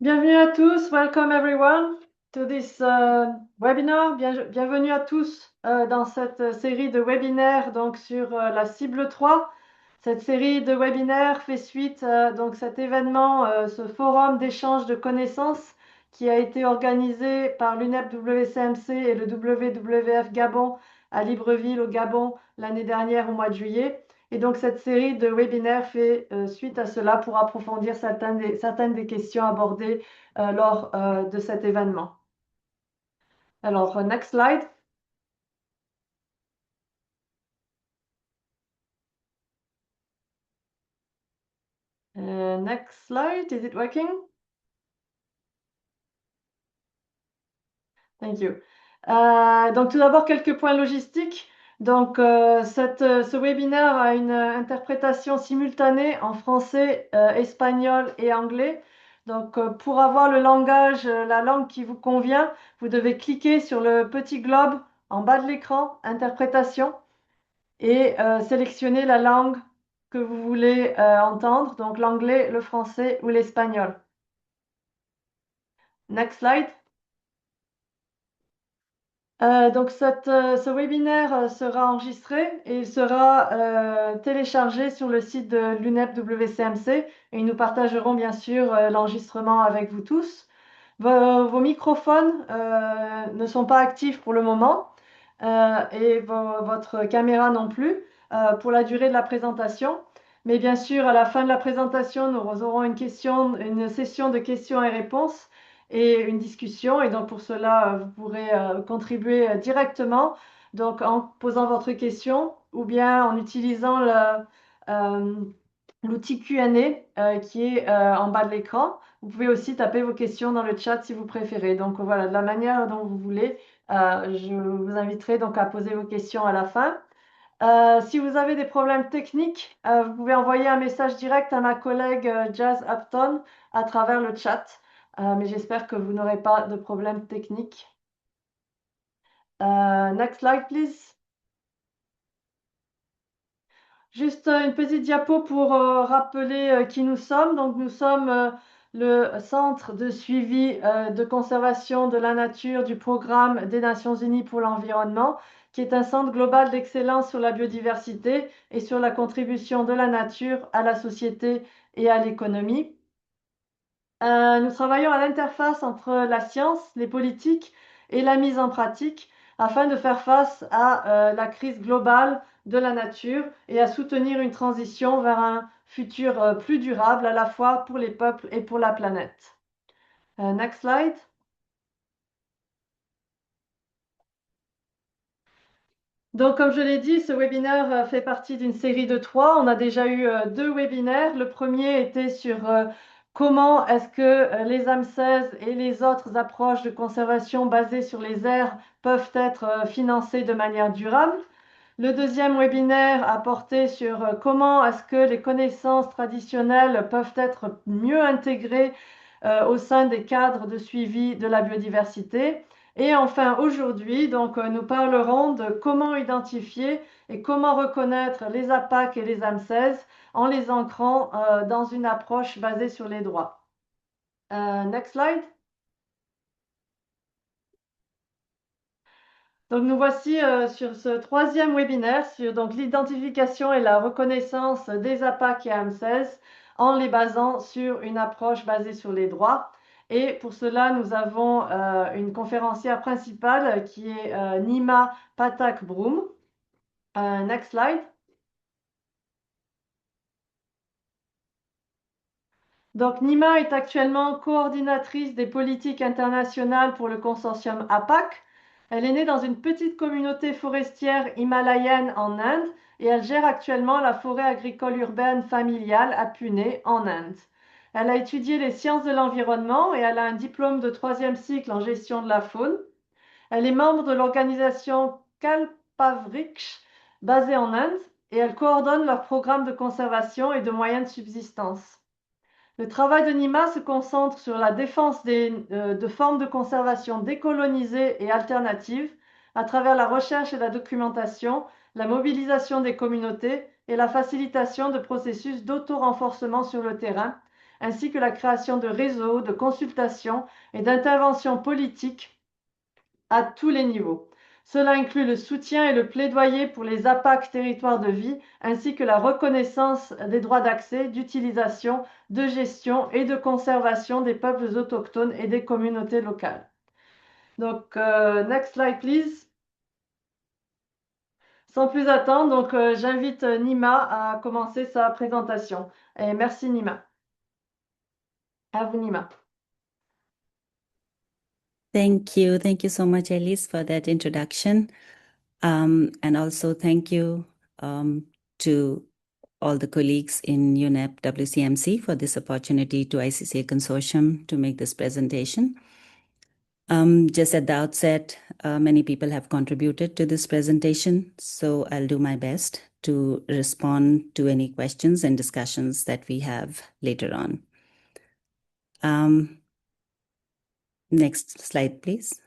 Bienvenue à tous, welcome everyone to this webinar. Bienvenue à tous dans cette série de webinaires donc sur la cible 3. Cette série de webinaires fait suite donc cet événement, ce forum d'échange de connaissances qui a été organisé par l'UNEP-WCMC et le WWF Gabon à Libreville au Gabon l'année dernière au mois de juillet. Et donc, cette série de webinaires fait suite à cela pour approfondir certaines des questions abordées lors de cet événement. Alors, next slide. Next slide, is it working? Thank you. Donc, tout d'abord, quelques points logistiques. Donc, ce webinaire a une interprétation simultanée en français, espagnol et anglais. Donc, pour avoir le langage, la langue qui vous convient, vous devez cliquer sur le petit globe en bas de l'écran, interprétation, et sélectionner la langue que vous voulez entendre, donc l'anglais, le français ou l'espagnol. Next slide. Donc ce webinaire sera enregistré et il sera téléchargé sur le site de l'UNEP-WCMC et nous partagerons bien sûr l'enregistrement avec vous tous. Vos microphones ne sont pas actifs pour le moment et votre caméra non plus pour la durée de la présentation. Mais bien sûr, à la fin de la présentation, nous aurons une session de questions et réponses et une discussion. Et donc pour cela, vous pourrez contribuer directement, donc en posant votre question ou bien en utilisant l'outil Q&A qui est en bas de l'écran. Vous pouvez aussi taper vos questions dans le chat si vous préférez. Donc voilà, de la manière dont vous voulez, je vous inviterai donc à poser vos questions à la fin. Si vous avez des problèmes techniques, vous pouvez envoyer un message direct à ma collègue Jazz Upton à travers le chat. Mais j'espère que vous n'aurez pas de problème technique. Next slide, please. Juste une petite diapo pour rappeler qui nous sommes. Donc, nous sommes le Centre de suivi de conservation de la nature du Programme des Nations Unies pour l'environnement, qui est un centre global d'excellence sur la biodiversité et sur la contribution de la nature à la société et à l'économie. Nous travaillons à l'interface entre la science, les politiques et la mise en pratique afin de faire face à la crise globale de la nature et à soutenir une transition vers un futur plus durable à la fois pour les peuples et pour la planète. Next slide. Donc, comme je l'ai dit, ce webinaire fait partie d'une série de 3. On a déjà eu 2 webinaires. Le premier était sur comment est-ce que les AMCES et les autres approches de conservation basées sur les aires peuvent être financées de manière durable. Le deuxième webinaire a porté sur comment est-ce que les connaissances traditionnelles peuvent être mieux intégrées au sein des cadres de suivi de la biodiversité. Et enfin, aujourd'hui, donc, nous parlerons de comment identifier et comment reconnaître les APAC et les AMCES en les ancrant dans une approche basée sur les droits. Next slide. Donc, nous voici sur ce troisième webinaire sur donc l'identification et la reconnaissance des APAC et AMCES en les basant sur une approche basée sur les droits. Et pour cela, nous avons une conférencière principale qui est Nima Patak-Broom. Next slide. Donc, Nima est actuellement coordinatrice des politiques internationales pour le consortium APAC. Elle est née dans une petite communauté forestière himalayenne en Inde et elle gère actuellement la forêt agricole urbaine familiale à Pune en Inde. Elle a étudié les sciences de l'environnement et elle a un diplôme de 3e cycle en gestion de la faune. Elle est membre de l'organisation Kalpavriksh basée en Inde et elle coordonne leur programme de conservation et de moyens de subsistance. Le travail de Nima se concentre sur la défense de formes de conservation décolonisées et alternatives à travers la recherche et la documentation, la mobilisation des communautés et la facilitation de processus d'auto-renforcement sur le terrain, ainsi que la création de réseaux, de consultations et d'interventions politiques à tous les niveaux. Cela inclut le soutien et le plaidoyer pour les APAC territoires de vie, ainsi que la reconnaissance des droits d'accès, d'utilisation, de gestion et de conservation des peuples autochtones et des communautés locales. Donc, next slide, please. Sans plus attendre, donc j'invite Nima à commencer sa présentation. Et merci Nima. À vous Nima. Thank you so much, Elise, for that introduction. And also thank you to all the colleagues in UNEP-WCMC for this opportunity to ICCA Consortium to make this presentation. Just at the outset, many people have contributed to this presentation, so I'll do my best to respond to any questions and discussions that we have later on. Next slide, please.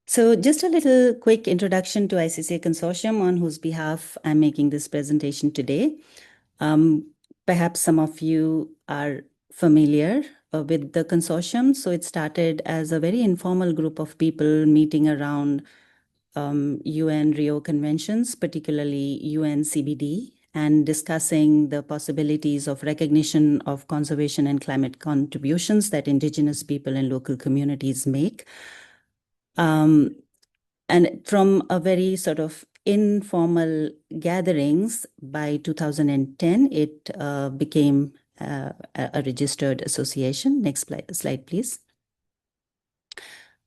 So just a little quick introduction to ICCA Consortium, on whose behalf I'm making this presentation today. Perhaps some of you are familiar with the consortium. So it started as a very informal group of people meeting around UN Rio conventions, particularly UN CBD, and discussing the possibilities of recognition of conservation and climate contributions that Indigenous people and local communities make. And from a very sort of informal gatherings, by 2010, it became a registered association. Next slide, please.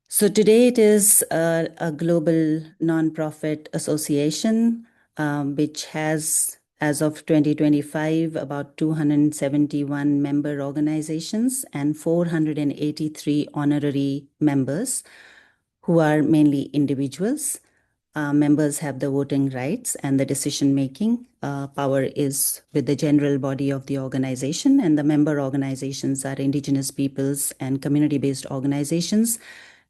So today it is a global nonprofit association, which has, as of 2025, about 271 member organizations and 483 honorary members, who are mainly individuals. Members have the voting rights, and the decision-making power is with the general body of the organization, and the member organizations are Indigenous peoples and community-based organizations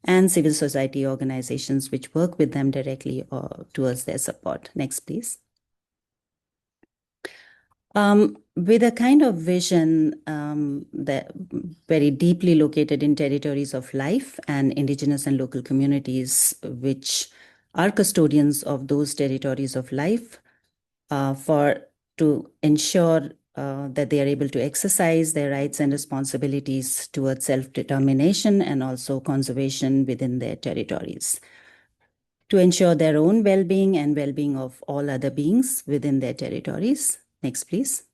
and civil society organizations which work with them directly towards their support. Next, please. With a kind of vision that very deeply located in territories of life and Indigenous and local communities, which are custodians of those territories of life, to ensure that they are able to exercise their rights and responsibilities towards self-determination and also conservation within their territories, to ensure their own well-being and well-being of all other beings within their territories. Next, please.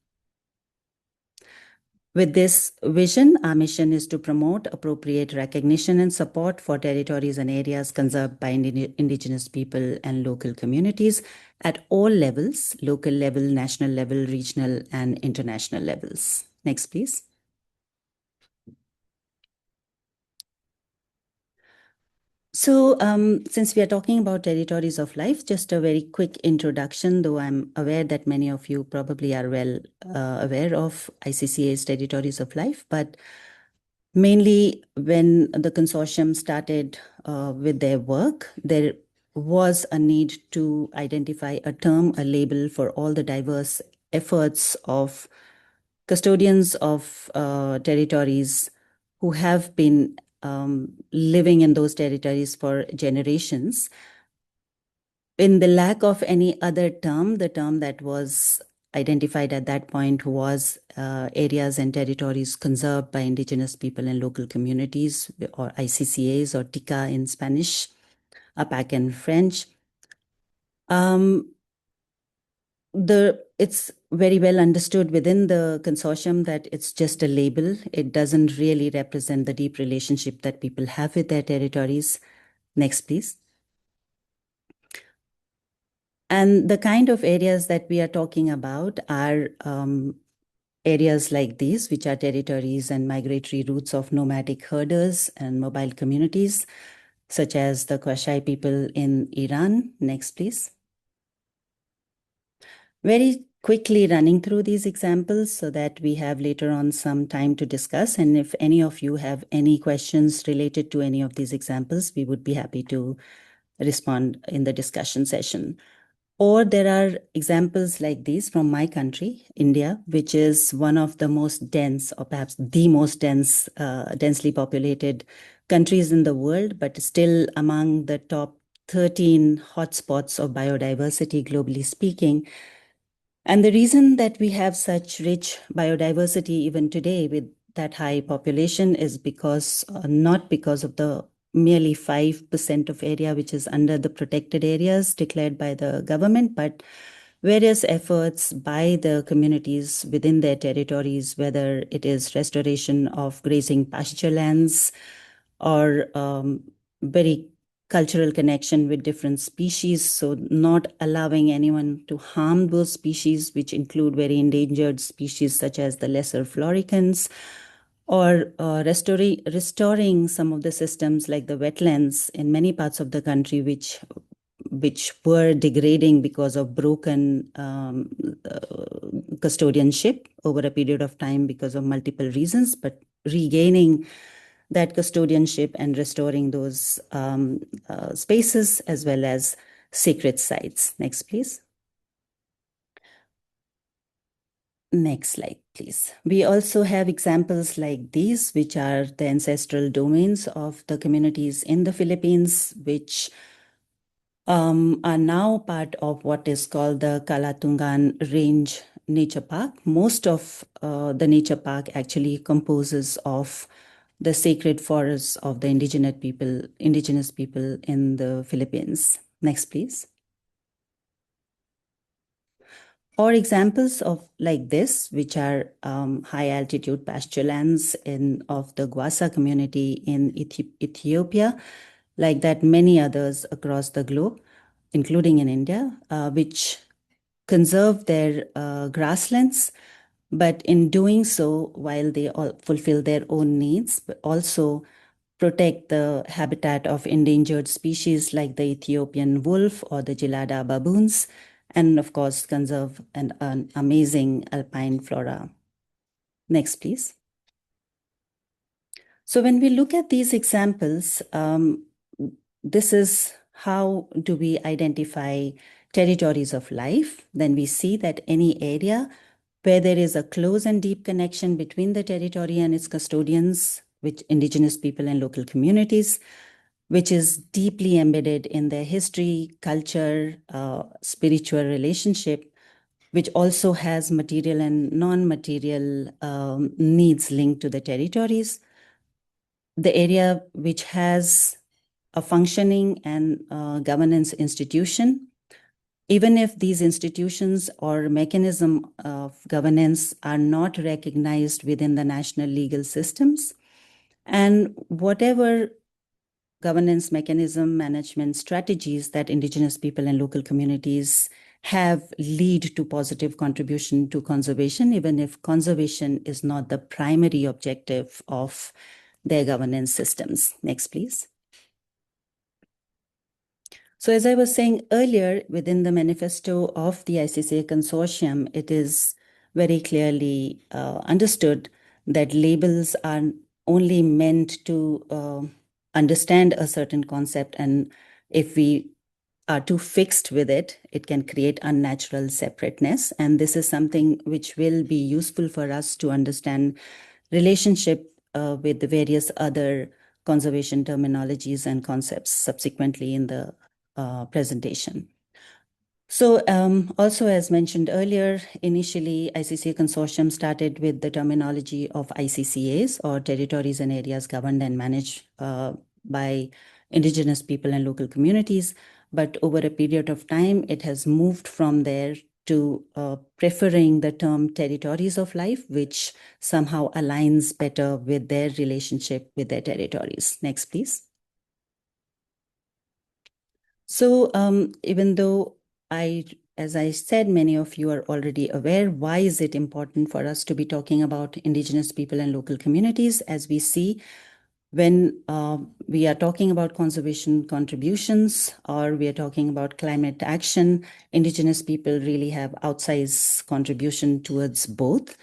With this vision, our mission is to promote appropriate recognition and support for territories and areas conserved by Indigenous people and local communities at all levels: local level, national level, regional, and international levels. Next, please. So since we are talking about territories of life, just a very quick introduction, though I'm aware that many of you probably are well aware of ICCA's territories of life, but mainly when the consortium started with their work, there was a need to identify a term, a label for all the diverse efforts of custodians of territories who have been living in those territories for generations. In the lack of any other term, the term that was identified at that point was areas and territories conserved by Indigenous people and local communities, or ICCAs, or TICA in Spanish, APAC in French. It's very well understood within the consortium that it's just a label. It doesn't really represent the deep relationship that people have with their territories. Next, please. And the kind of areas that we are talking about are areas like these, which are territories and migratory routes of nomadic herders and mobile communities, such as the Qashai people in Iran. Next, please. Very quickly running through these examples so that we have later on some time to discuss. And if any of you have any questions related to any of these examples, we would be happy to respond in the discussion session. Or there are examples like these from my country, India, which is one of the most dense, or perhaps the most densely populated countries in the world, but still among the top 13 hotspots of biodiversity, globally speaking. And the reason that we have such rich biodiversity even today with that high population is because, not because of the merely 5% of area which is under the protected areas declared by the government, but various efforts by the communities within their territories, whether it is restoration of grazing pasture lands or very cultural connection with different species, so not allowing anyone to harm those species, which include very endangered species such as the lesser floricans, or restoring some of the systems like the wetlands in many parts of the country, which were degrading because of broken custodianship over a period of time because of multiple reasons, but regaining that custodianship and restoring those spaces as well as sacred sites. Next, please. Next slide, please. We also have examples like these, which are the ancestral domains of the communities in the Philippines, which are now part of what is called the Kalatungan Range Nature Park. Most of the nature park actually composes of the sacred forests of the indigenous people in the Philippines. Next, please. Or examples of like this, which are high altitude pasture lands of the Gwasa community in Ethiopia, like that many others across the globe, including in India, which conserve their grasslands, but in doing so, while they all fulfill their own needs, but also protect the habitat of endangered species like the Ethiopian wolf or the Gelada baboons, and of course, conserve an amazing alpine flora. Next, please. So when we look at these examples, this is how do we identify territories of life. Then we see that any area where there is a close and deep connection between the territory and its custodians, with indigenous people and local communities, which is deeply embedded in their history, culture, spiritual relationship, which also has material and non-material needs linked to the territories. The area which has a functioning and governance institution, even if these institutions or mechanism of governance are not recognized within the national legal systems, and whatever governance mechanism, management strategies that indigenous people and local communities have lead to positive contribution to conservation, even if conservation is not the primary objective of their governance systems. Next, please. So as I was saying earlier, within the manifesto of the ICCA consortium, it is very clearly understood that labels are only meant to understand a certain concept, and if we are too fixed with it, it can create unnatural separateness. And this is something which will be useful for us to understand relationship with the various other conservation terminologies and concepts subsequently in the presentation. So also, as mentioned earlier, initially ICCA consortium started with the terminology of ICCAs, or territories and areas governed and managed by indigenous people and local communities. But over a period of time, it has moved from there to preferring the term territories of life, which somehow aligns better with their relationship with their territories. Next, please. So even though as I said, many of you are already aware, why is it important for us to be talking about indigenous people and local communities? As we see, when we are talking about conservation contributions, or we are talking about climate action, indigenous people really have outsized contribution towards both.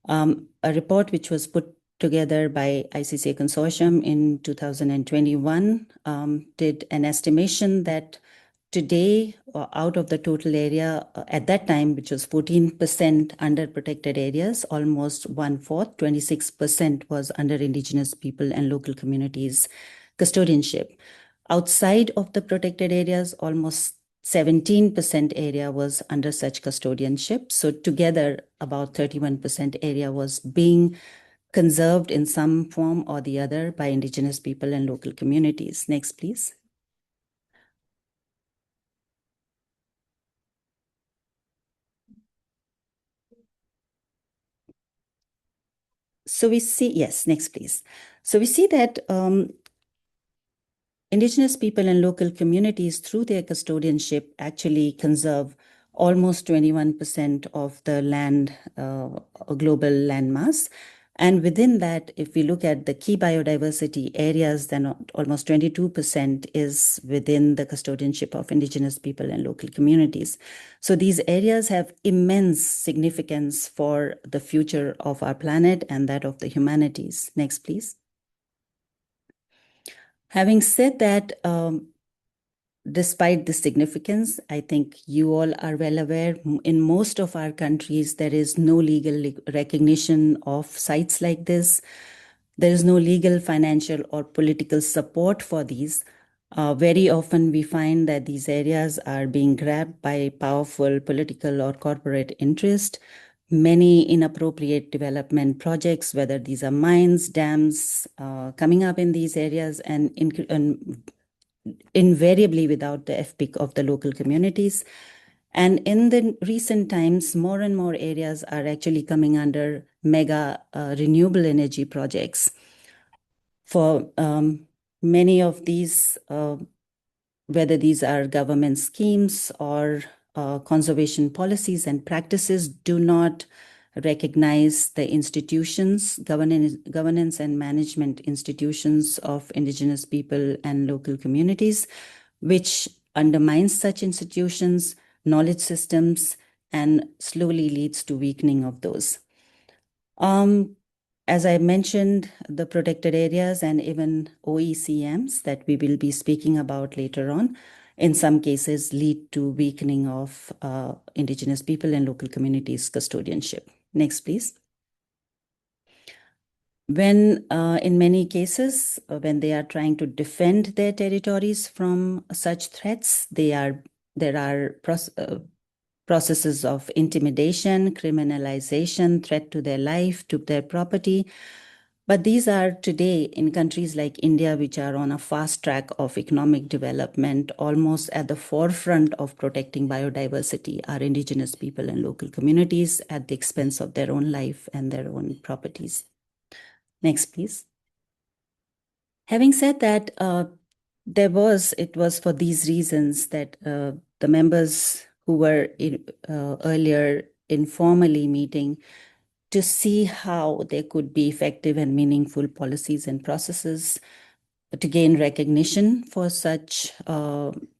A report which was put together by ICCA Consortium in 2021 did an estimation that today, out of the total area at that time, which was 14% under protected areas, almost 1/4, 26% was under Indigenous people and local communities custodianship. Outside of the protected areas, almost 17% area was under such custodianship. So together, about 31% area was being conserved in some form or the other by Indigenous people and local communities. Next, please. So we see, yes, next, please. So we see that Indigenous people and local communities, through their custodianship, actually conserve almost 21% of the land, global landmass. And within that, if we look at the key biodiversity areas, then almost 22% is within the custodianship of Indigenous people and local communities. So these areas have immense significance for the future of our planet and that of the humanities. Next, please. Having said that, despite the significance, I think you all are well aware, in most of our countries, there is no legal recognition of sites like this. There is no legal, financial, or political support for these. Very often we find that these areas are being grabbed by powerful political or corporate interest. Many inappropriate development projects, whether these are mines, dams, coming up in these areas, and invariably without the FPIC of the local communities. And in the recent times, more and more areas are actually coming under mega renewable energy projects. For many of these, whether these are government schemes or conservation policies and practices, do not recognize the institutions, governance and management institutions of Indigenous people and local communities, which undermines such institutions, knowledge systems, and slowly leads to weakening of those. As I mentioned, the protected areas and even OECMs that we will be speaking about later on, in some cases lead to weakening of Indigenous people and local communities custodianship. Next, please. When, in many cases, when they are trying to defend their territories from such threats, there are processes of intimidation, criminalization, threat to their life, to their property. But these are today in countries like India, which are on a fast track of economic development, almost at the forefront of protecting biodiversity, are Indigenous people and local communities at the expense of their own life and their own properties. Next, please. Having said that, it was for these reasons that the members who were earlier informally meeting to see how there could be effective and meaningful policies and processes to gain recognition for such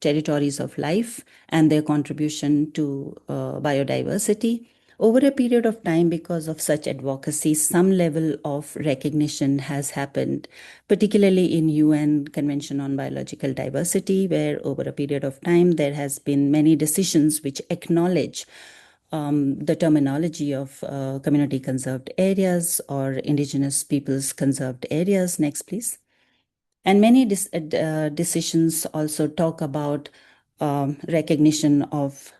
territories of life and their contribution to biodiversity. Over a period of time, because of such advocacy, some level of recognition has happened, particularly in UN Convention on Biological Diversity, where over a period of time, there has been many decisions which acknowledge the terminology of community conserved areas or Indigenous peoples conserved areas. Next, please. And many decisions also talk about recognition of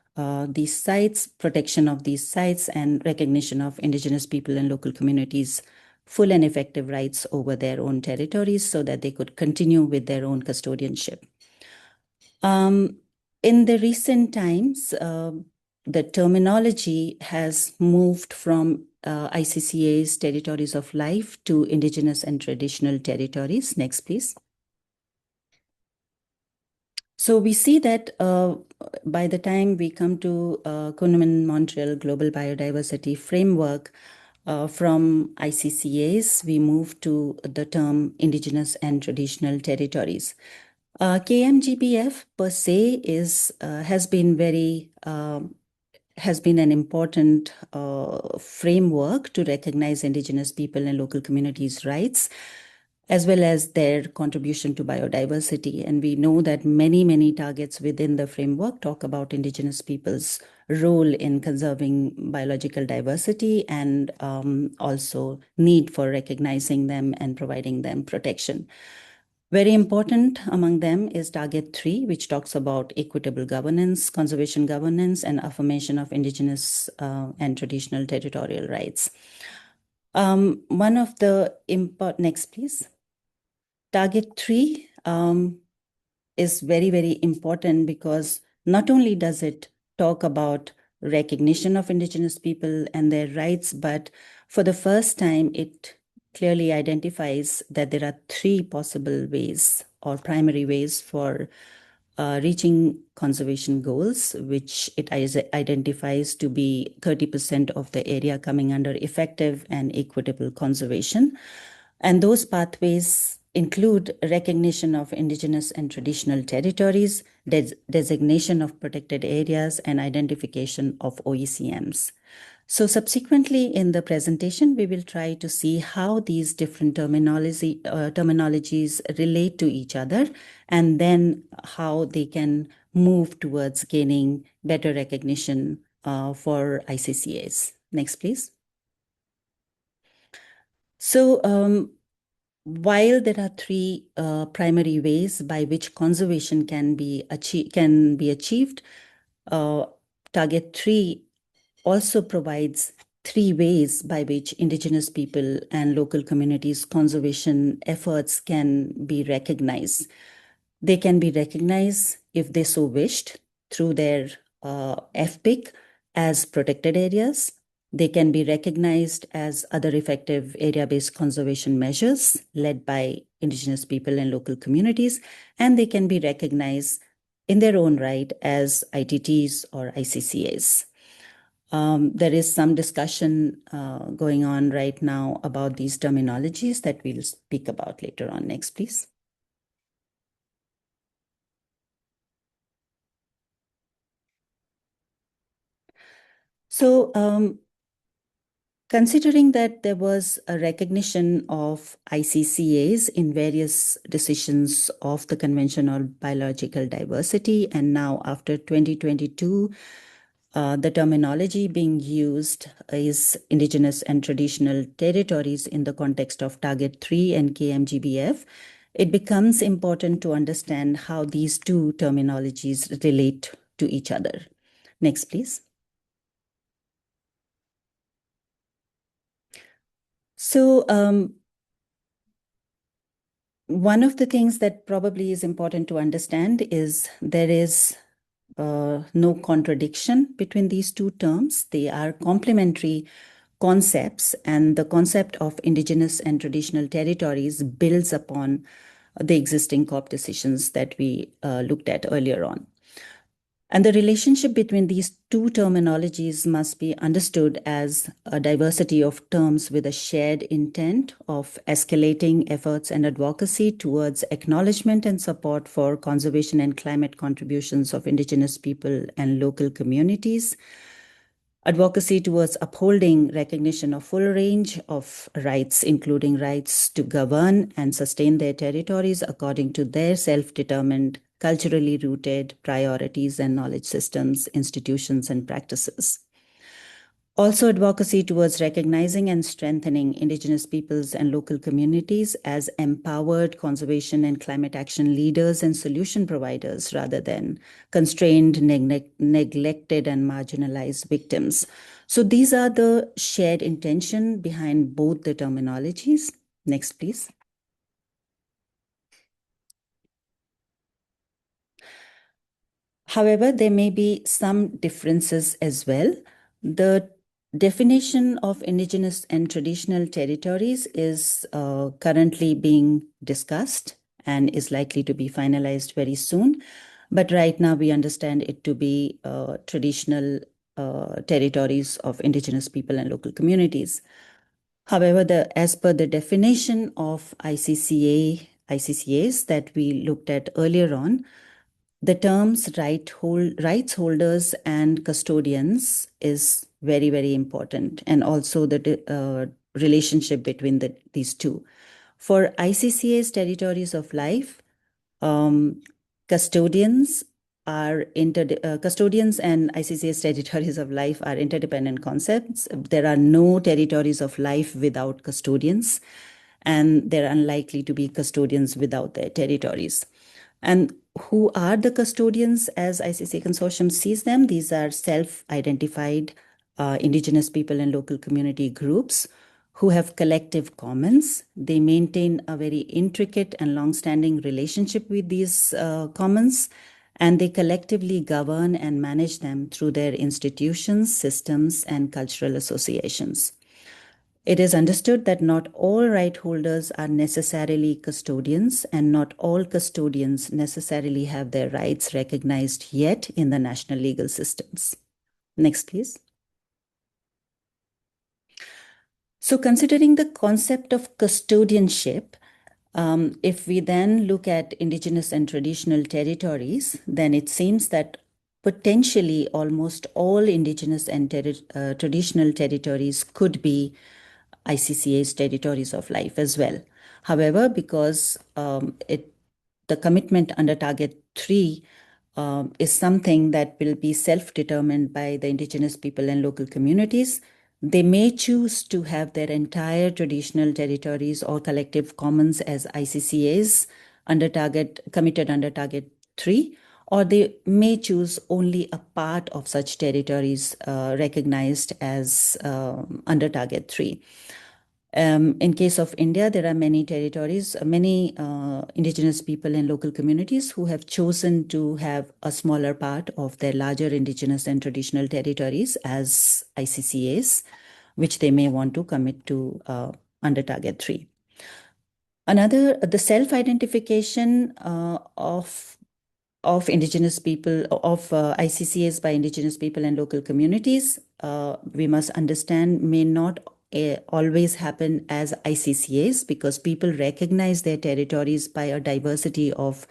these sites, protection of these sites, and recognition of Indigenous people and local communities' full and effective rights over their own territories so that they could continue with their own custodianship. In the recent times, the terminology has moved from ICCA's territories of life to Indigenous and traditional territories. Next, please. So we see that by the time we come to Kunming-Montreal Global Biodiversity Framework, from ICCAs, we move to the term Indigenous and Traditional Territories. KMGBF per se has been an important framework to recognize Indigenous people and local communities' rights. as well as their contribution to biodiversity. And we know that many targets within the framework talk about Indigenous peoples' role in conserving biological diversity and also need for recognizing them and providing them protection. Very important among them is Target 3, which talks about equitable governance, conservation governance, and affirmation of Indigenous and traditional territorial rights. One of the next, please. Target 3 is very important because not only does it talk about recognition of Indigenous people and their rights, but for the first time, it clearly identifies that there are 3 possible ways or primary ways for reaching conservation goals, which it identifies to be 30% of the area coming under effective and equitable conservation. And those pathways include recognition of Indigenous and traditional territories, designation of protected areas, and identification of OECMs. So subsequently in the presentation, we will try to see how these different terminologies relate to each other, and then how they can move towards gaining better recognition for ICCAs. Next, please. So while there are 3 primary ways by which conservation can be achieved, Target 3 also provides 3 ways by which Indigenous people and local communities' conservation efforts can be recognized. They can be recognized, if they so wished, through their FPIC as protected areas. They can be recognized as other effective area-based conservation measures led by Indigenous people and local communities, and they can be recognized in their own right as ITTs or ICCAs. There is some discussion going on right now about these terminologies that we'll speak about later on. Next, please. So considering that there was a recognition of ICCAs in various decisions of the Convention on Biological Diversity, and now after 2022, the terminology being used is Indigenous and traditional territories in the context of Target 3 and KMGBF. It becomes important to understand how these 2 terminologies relate to each other. Next, please. So one of the things that probably is important to understand is there is no contradiction between these 2 terms. They are complementary concepts, and the concept of Indigenous and traditional territories builds upon the existing COP decisions that we looked at earlier on. And the relationship between these 2 terminologies must be understood as a diversity of terms with a shared intent of escalating efforts and advocacy towards acknowledgement and support for conservation and climate contributions of Indigenous people and local communities, advocacy towards upholding recognition of full range of rights, including rights to govern and sustain their territories according to their self-determined, culturally rooted priorities and knowledge systems, institutions, and practices. Also, advocacy towards recognizing and strengthening Indigenous peoples and local communities as empowered conservation and climate action leaders and solution providers rather than constrained, neglected, and marginalized victims. So these are the shared intention behind both the terminologies. Next, please. However, there may be some differences as well. The definition of Indigenous and traditional territories is currently being discussed and is likely to be finalized very soon. But right now, we understand it to be traditional territories of Indigenous people and local communities. However, as per the definition of ICCAs that we looked at earlier on, the terms rights holders and custodians is very important, and also the relationship between these 2. For ICCA's territories of life, custodians custodians and ICCA's territories of life are interdependent concepts. There are no territories of life without custodians, and they're unlikely to be custodians without their territories. And who are the custodians as ICCA Consortium sees them? These are self-identified indigenous people and local community groups who have collective commons. They maintain a very intricate and long-standing relationship with these commons, and they collectively govern and manage them through their institutions, systems, and cultural associations. It is understood that not all right holders are necessarily custodians, and not all custodians necessarily have their rights recognized yet in the national legal systems. Next, please. So considering the concept of custodianship, if we then look at indigenous and traditional territories, then it seems that potentially almost all indigenous and traditional territories could be ICCA's territories of life as well. However, because the commitment under Target 3 is something that will be self-determined by the indigenous people and local communities, they may choose to have their entire traditional territories or collective commons as ICCAs committed under Target 3, or they may choose only a part of such territories recognized as under Target 3. In case of India, there are many territories, many indigenous people and local communities who have chosen to have a smaller part of their larger indigenous and traditional territories as ICCAs, which they may want to commit to under Target 3. The self-identification of indigenous people, of ICCAs by indigenous people and local communities, we must understand may not always happen as ICCAs, because people recognize their territories by a diversity of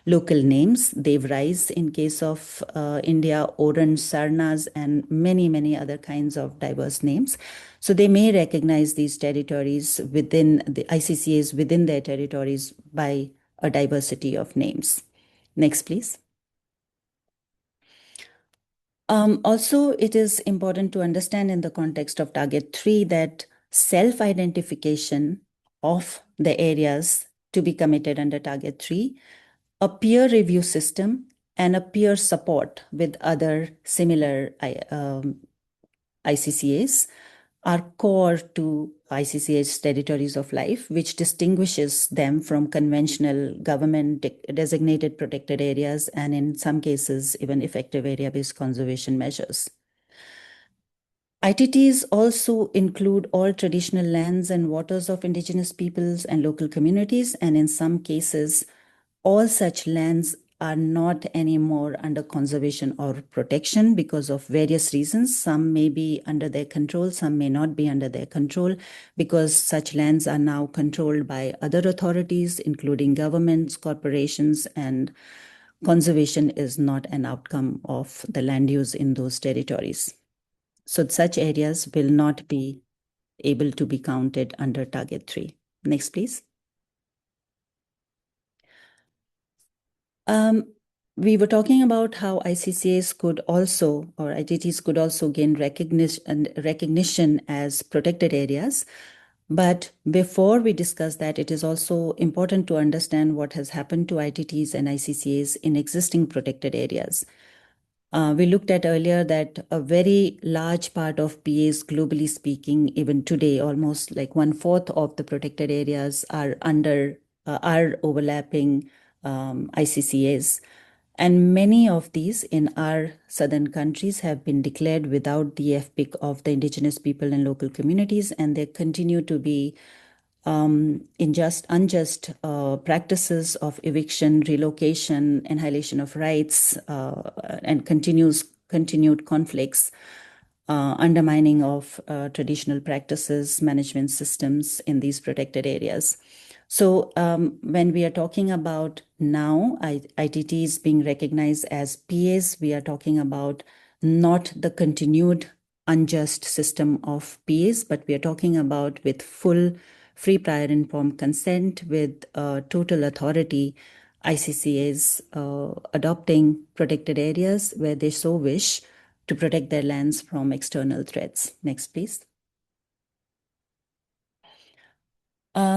local names. Devrais in case of India, Orange, Sarnas, and many, many other kinds of diverse names. So they may recognize these territories within the ICCAs within their territories by a diversity of names. Next, please. Also, it is important to understand in the context of Target 3 that self-identification of the areas to be committed under Target 3, a peer review system, and a peer support with other similar ICCAs are core to ICCA's territories of life, which distinguishes them from conventional government designated protected areas, and in some cases, even effective area-based conservation measures. ITTs also include all traditional lands and waters of indigenous peoples and local communities, and in some cases, all such lands are not anymore under conservation or protection because of various reasons. Some may be under their control, some may not be under their control, because such lands are now controlled by other authorities, including governments, corporations, and conservation is not an outcome of the land use in those territories. So such areas will not be able to be counted under Target 3. Next, please. We were talking about how ICCAs could also, or ITTs could also gain recognition as protected areas. But before we discuss that, it is also important to understand what has happened to ITTs and ICCAs in existing protected areas. We looked at earlier that a very large part of PAs, globally speaking, even today, almost like 1/4 of the protected areas are overlapping ICCAs. And many of these in our southern countries have been declared without the FPIC of the indigenous people and local communities, and they continue to be unjust practices of eviction, relocation, annihilation of rights, and continued conflicts, undermining of traditional practices, management systems in these protected areas. So when we are talking about now ITTs being recognized as PAs, we are talking about not the continued unjust system of PAs, but we are talking about with full free prior informed consent with total authority, ICCAs adopting protected areas where they so wish to protect their lands from external threats. Next, please.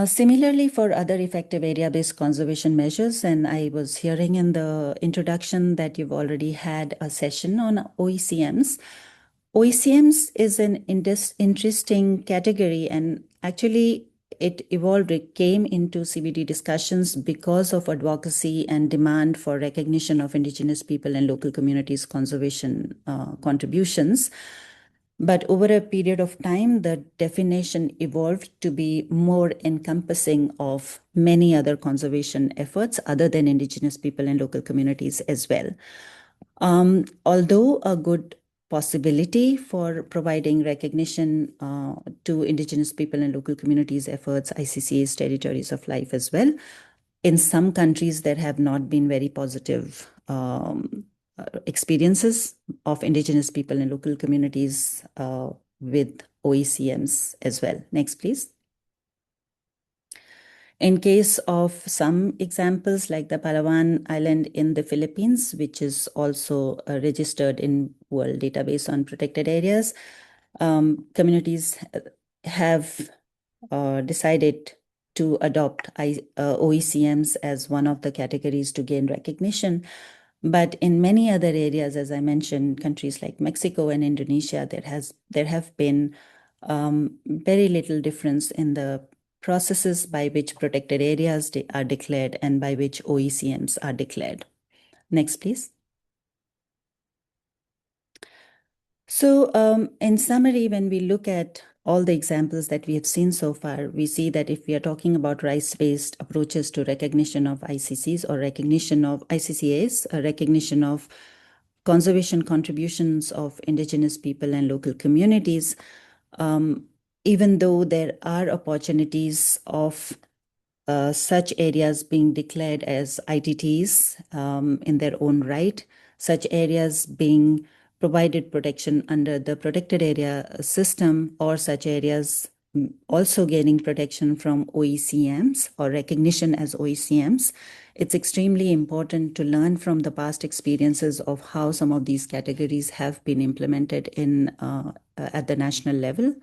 Similarly, for other effective area-based conservation measures, and I was hearing in the introduction that you've already had a session on OECMs. OECMs is an interesting category, and actually it evolved, it came into CBD discussions because of advocacy and demand for recognition of Indigenous people and local communities' conservation contributions. But over a period of time, the definition evolved to be more encompassing of many other conservation efforts other than Indigenous people and local communities as well. Although a good possibility for providing recognition to Indigenous people and local communities' efforts, ICCA's territories of life as well. In some countries, there have not been very positive experiences of Indigenous people and local communities with OECMs as well. Next, please. In case of some examples like the Palawan Island in the Philippines, which is also registered in World Database on Protected Areas, communities have decided to adopt OECMs as one of the categories to gain recognition. But in many other areas, as I mentioned, countries like Mexico and Indonesia, there have been very little difference in the processes by which protected areas are declared and by which OECMs are declared. Next, please. So in summary, when we look at all the examples that we have seen so far, we see that if we are talking about rights-based approaches to recognition of ICCs or recognition of ICCAs, a recognition of conservation contributions of Indigenous people and local communities, even though there are opportunities of such areas being declared as ITTs in their own right, such areas being provided protection under the protected area system, or such areas also gaining protection from OECMs or recognition as OECMs, it's extremely important to learn from the past experiences of how some of these categories have been implemented in at the national level.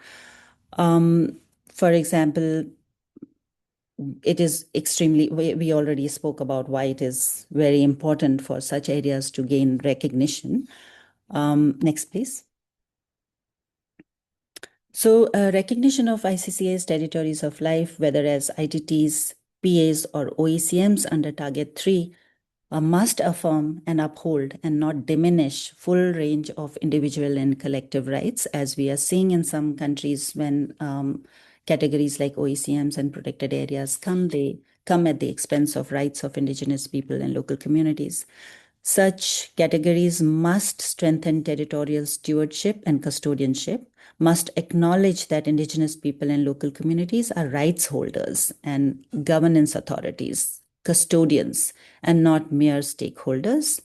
For example, it is extremely, we already spoke about why it is very important for such areas to gain recognition. Next, please. So recognition of ICCA's territories of life, whether as ITTs, PAs, or OECMs under Target 3, must affirm and uphold and not diminish full range of individual and collective rights, as we are seeing in some countries when categories like OECMs and protected areas come, they come at the expense of rights of Indigenous people and local communities. Such categories must strengthen territorial stewardship and custodianship, must acknowledge that Indigenous people and local communities are rights holders and governance authorities, custodians, and not mere stakeholders,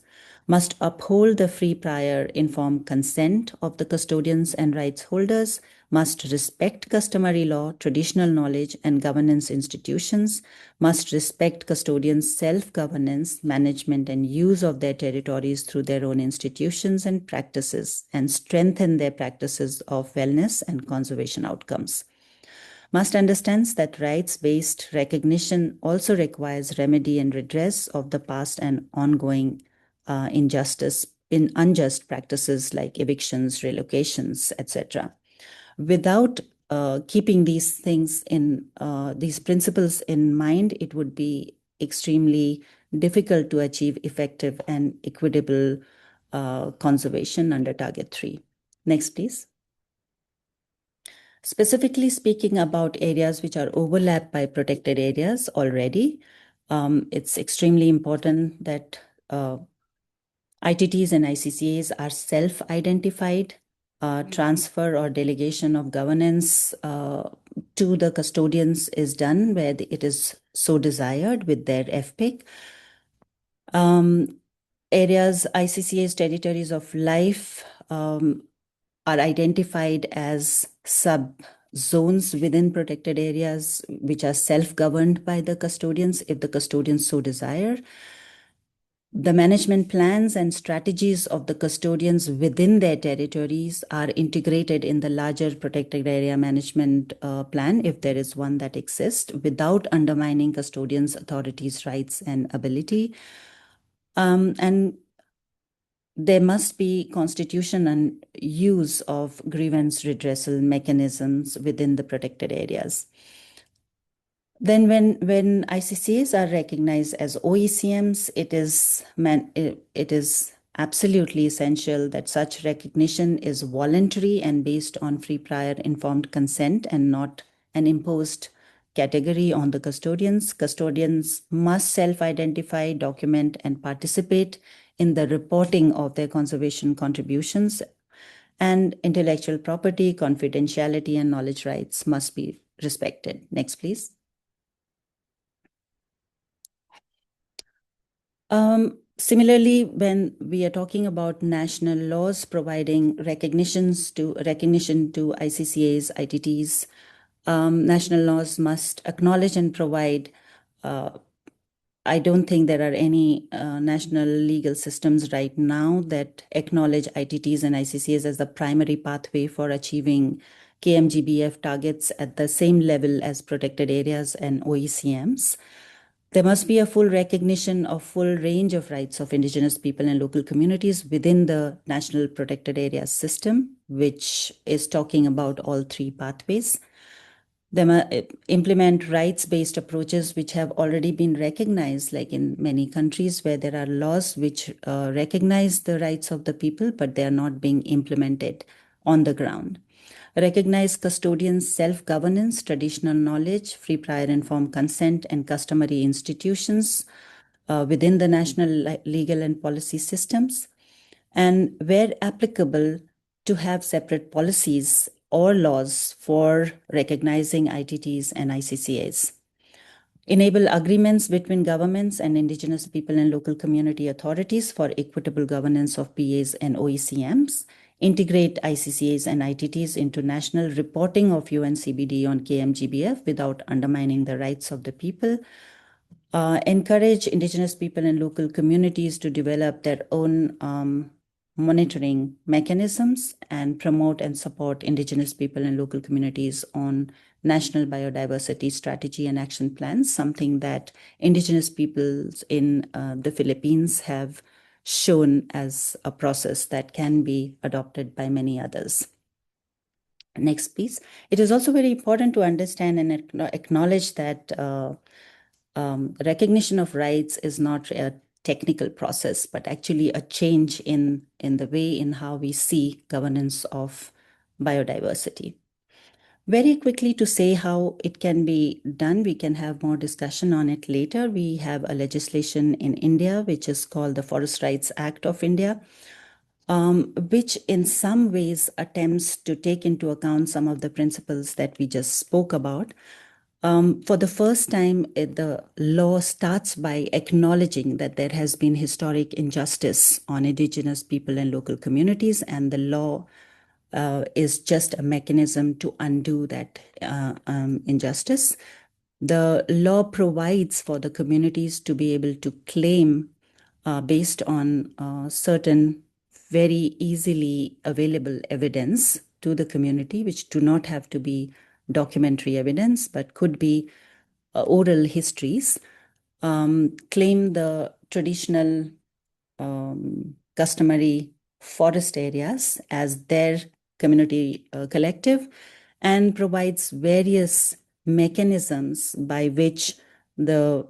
must uphold the free prior informed consent of the custodians and rights holders, must respect customary law, traditional knowledge, and governance institutions, must respect custodians' self-governance, management, and use of their territories through their own institutions and practices, and strengthen their practices of wellness and conservation outcomes. Must understands that rights-based recognition also requires remedy and redress of the past and ongoing injustice in unjust practices like evictions, relocations, etc. Without keeping these things in these principles in mind, it would be extremely difficult to achieve effective and equitable conservation under Target 3. Next, please. Specifically speaking about areas which are overlapped by protected areas already, it's extremely important that ITTs and ICCAs are self-identified. Transfer or delegation of governance to the custodians is done where it is so desired with their FPIC. Areas, ICCA's territories of life are identified as zones within protected areas which are self-governed by the custodians if the custodians so desire. The management plans and strategies of the custodians within their territories are integrated in the larger protected area management plan, if there is one that exists, without undermining custodians' authorities' rights and ability. And there must be constitution and use of grievance redressal mechanisms within the protected areas. Then when ICCAs are recognized as OECMs, it is absolutely essential that such recognition is voluntary and based on free, prior, informed consent and not an imposed category on the custodians. Custodians must self-identify, document, and participate in the reporting of their conservation contributions, and intellectual property, confidentiality, and knowledge rights must be respected. Next, please. Similarly, when we are talking about national laws providing recognition to ICCAs, ITTs, national laws must acknowledge and provide. I don't think there are any national legal systems right now that acknowledge ITTs and ICCAs as the primary pathway for achieving KMGBF targets at the same level as protected areas and OECMs. There must be a full recognition of full range of rights of Indigenous people and local communities within the National Protected Areas system, which is talking about all three pathways. They must implement rights-based approaches which have already been recognized, like in many countries where there are laws which recognize the rights of the people, but they are not being implemented on the ground. Recognize custodians' self-governance, traditional knowledge, free, prior, informed consent, and customary institutions within the national legal and policy systems, and where applicable, to have separate policies or laws for recognizing ITTs and ICCAs. Enable agreements between governments and Indigenous people and local community authorities for equitable governance of PAs and OECMs. Integrate ICCAs and ITTs into national reporting of UNCBD on KMGBF without undermining the rights of the people. Encourage Indigenous people and local communities to develop their own monitoring mechanisms and promote and support Indigenous people and local communities on national biodiversity strategy and action plans, something that Indigenous peoples in the Philippines have shown as a process that can be adopted by many others. Next, please. It is also very important to understand and acknowledge that recognition of rights is not a technical process, but actually a change in the way in how we see governance of biodiversity. Very quickly to say how it can be done, we can have more discussion on it later. We have a legislation in India, which is called the Forest Rights Act of India, which in some ways attempts to take into account some of the principles that we just spoke about. For the first time, the law starts by acknowledging that there has been historic injustice on Indigenous people and local communities, and the law is just a mechanism to undo that injustice. The law provides for the communities to be able to claim based on certain very easily available evidence to the community, which do not have to be documentary evidence, but could be oral histories, claim the traditional customary forest areas as their community collective, and provides various mechanisms by which the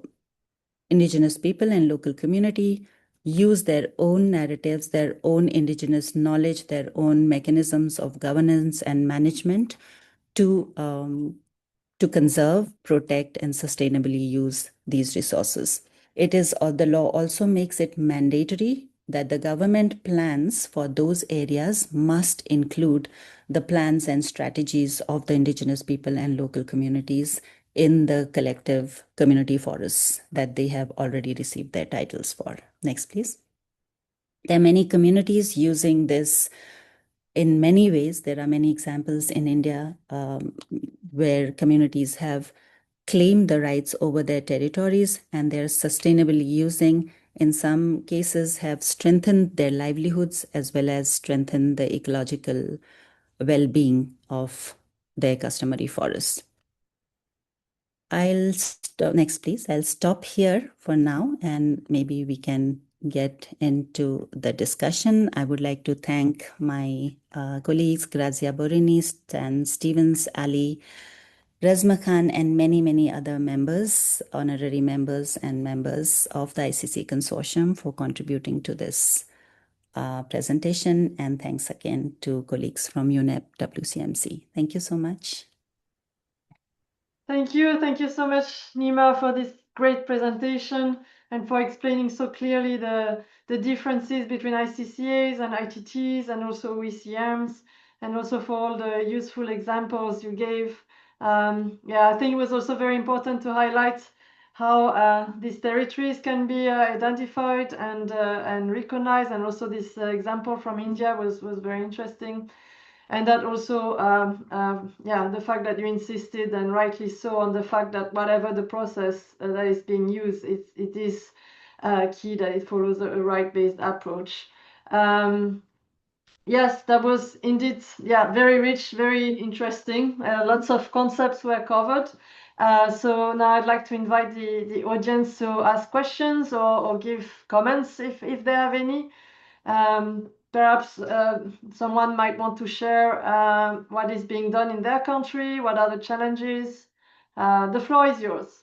Indigenous people and local community use their own narratives, their own Indigenous knowledge, their own mechanisms of governance and management to conserve, protect, and sustainably use these resources. The law also makes it mandatory that the government plans for those areas must include the plans and strategies of the Indigenous people and local communities in the collective community forests that they have already received their titles for. Next, please. There are many communities using this in many ways, there are many examples in India where communities have claimed the rights over their territories and they're sustainably using, in some cases, have strengthened their livelihoods as well as strengthened the ecological well-being of their customary forests. I'll stop, next please. I'll stop here for now and maybe we can get into the discussion. I would like to thank my colleagues, Grazia Borinis and Stevens, Ali, Razma Khan, and many, many other members, honorary members and members of the ICC Consortium for contributing to this presentation. And thanks again to colleagues from UNEP-WCMC. Thank you so much. Thank you. Thank you so much, Nima, for this great presentation and for explaining so clearly the differences between ICCAs and ITTs and also OECMs, and also for all the useful examples you gave. Yeah, I think it was also very important to highlight how these territories can be identified and recognized, and also this example from India was very interesting. And that also, yeah, the fact that you insisted, and rightly so, on the fact that whatever the process that is being used, it is key that it follows a right-based approach. Yes, that was indeed, yeah, very rich, very interesting. Lots of concepts were covered. So now I'd like to invite the audience to ask questions or give comments if they have any. Perhaps someone might want to share what is being done in their country, what are the challenges. The floor is yours.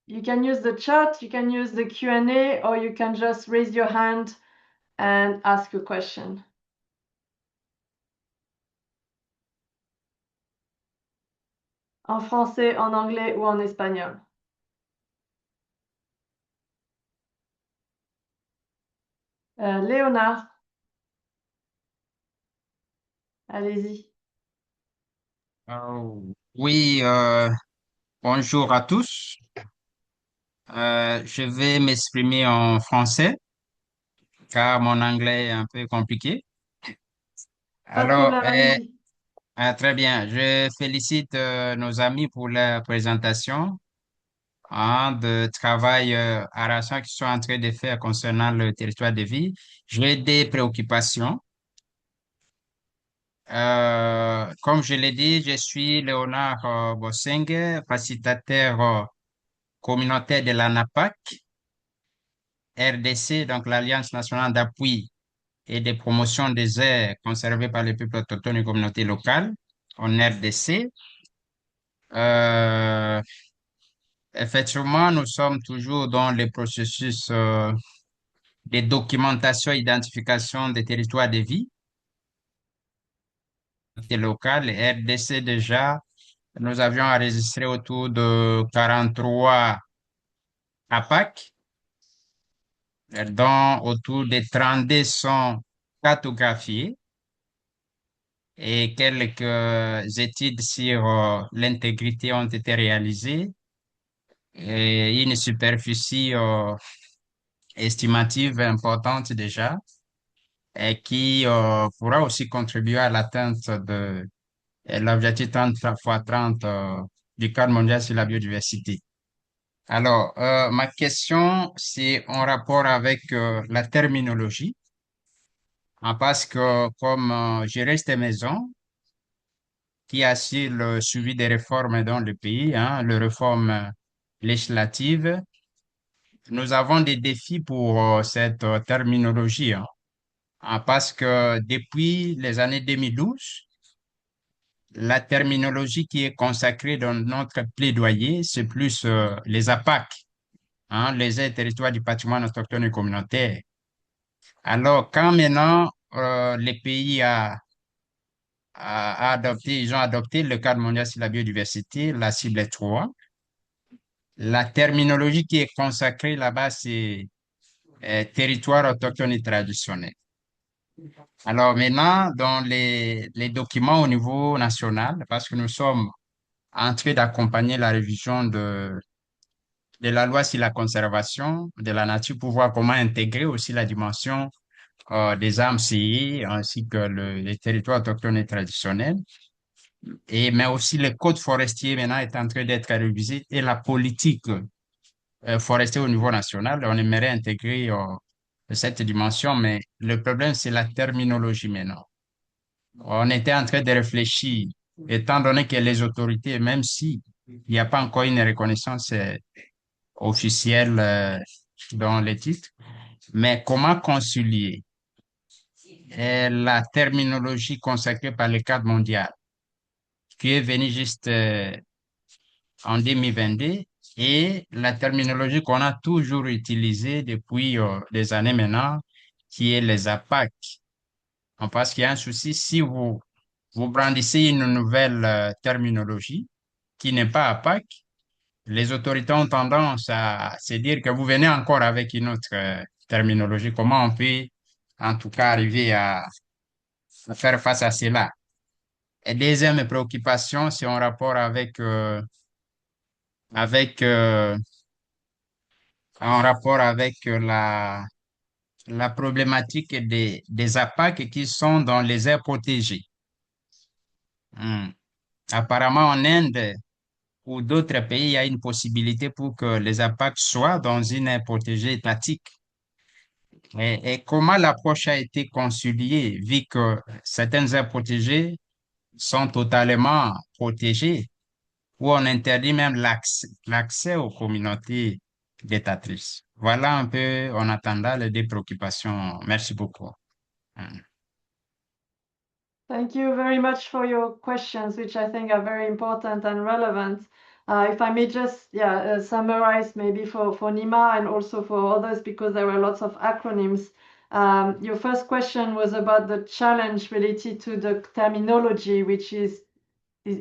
You can use the chat, you can use the Q&A, or you can just raise your hand and ask a question. En français, en anglais ou en espagnol. Léonard, allez-y. Oui, bonjour à tous. Je vais m'exprimer en français car mon anglais est un peu compliqué. Pas de Alors, problème, allez-y. très bien. Je félicite nos amis pour la présentation hein, de travail harassant qu'ils sont en train de faire concernant le territoire de vie. J'ai des préoccupations. Comme je l'ai dit, je suis Léonard Bosseng, facilitateur communautaire de la NAPAC, RDC, donc l'Alliance nationale d'appui et de promotion des aires conservées par les peuples autochtones et communautés locales, en RDC. Euh, Effectivement, nous sommes toujours dans le processus de documentation et identification des territoires de vie locales. RDC déjà, nous avions enregistré autour de 43 APAC, dont autour de 32 sont cartographiés et quelques études sur l'intégrité ont été réalisées et une superficie estimative importante déjà et qui pourra aussi contribuer à l'atteinte de l'objectif 30 x 30 du cadre mondial sur la biodiversité. Alors, ma question, c'est en rapport avec la terminologie, hein, parce que comme je reste maison, qui assure le suivi des réformes dans le pays, hein, les réformes législatives. Nous avons des défis pour cette terminologie, hein, parce que depuis les années 2012, la terminologie qui est consacrée dans notre plaidoyer, c'est plus les APAC, hein, les aires territoires du patrimoine autochtone et communautaire. Alors, quand maintenant les pays ils ont adopté le cadre mondial sur la biodiversité, la cible 3. La terminologie qui est consacrée là-bas, c'est territoire autochtone et traditionnel. Alors maintenant, dans les documents au niveau national, parce que nous sommes en train d'accompagner la révision de de la loi sur la conservation de la nature pour voir comment intégrer aussi la dimension des armes CI ainsi que les territoires autochtones et traditionnels. Mais aussi le code forestier maintenant est en train d'être révisé et la politique forestière au niveau national. On aimerait intégrer cette dimension, mais le problème, c'est la terminologie maintenant. On était en train de réfléchir, étant donné que les autorités, même si il n'y a pas encore une reconnaissance officielle dans les titres, mais comment concilier la terminologie consacrée par le cadre mondial, qui est venu juste en 2022, et la terminologie qu'on a toujours utilisée depuis des années maintenant, qui est les APAC. On pense qu'il y a un souci si vous brandissez une nouvelle terminologie qui n'est pas APAC, les autorités ont tendance à se dire que vous venez encore avec une autre terminologie. Comment on peut, en tout cas, arriver à faire face à cela? Et deuxième préoccupation, c'est en rapport avec, euh, en rapport avec la problématique des APAC qui sont dans les aires protégées. Hmm. Apparemment, en Inde ou d'autres pays, il y a une possibilité pour que les APAC soient dans une aire protégée étatique. Et comment l'approche a été conciliée, vu que certaines aires protégées sont totalement protégées, où on interdit même l'accès aux communautés détatrices. Voilà un peu en attendant les deux préoccupations. Merci beaucoup. Mm. Thank you very much for your questions, which I think are very important and relevant. If I may just summarize maybe for Nima and also for others, because there were lots of acronyms. Your first question was about the challenge related to the terminology, which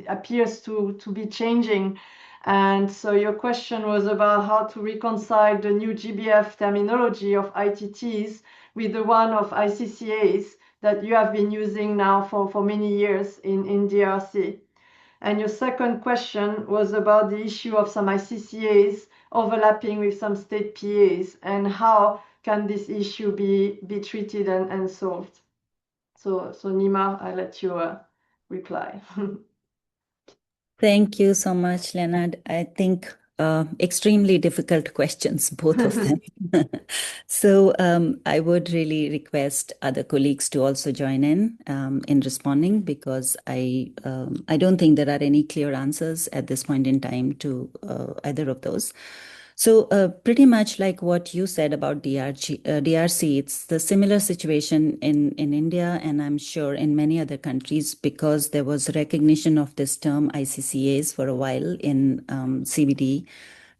appears to be changing. And so your question was about how to reconcile the new GBF terminology of ITTs with the one of ICCAs that you have been using now for many years in DRC. And your second question was about the issue of some ICCAs overlapping with some state PAs and how can this issue be treated and solved. So Nima, I'll let you reply. Thank you so much, Leonard. I think extremely difficult questions, both of them. So I would really request other colleagues to also join in responding, because I don't think there are any clear answers at this point in time to either of those. So pretty much like what you said about DRC, it's the similar situation in India, and I'm sure in many other countries, because there was recognition of this term ICCAs for a while in CBD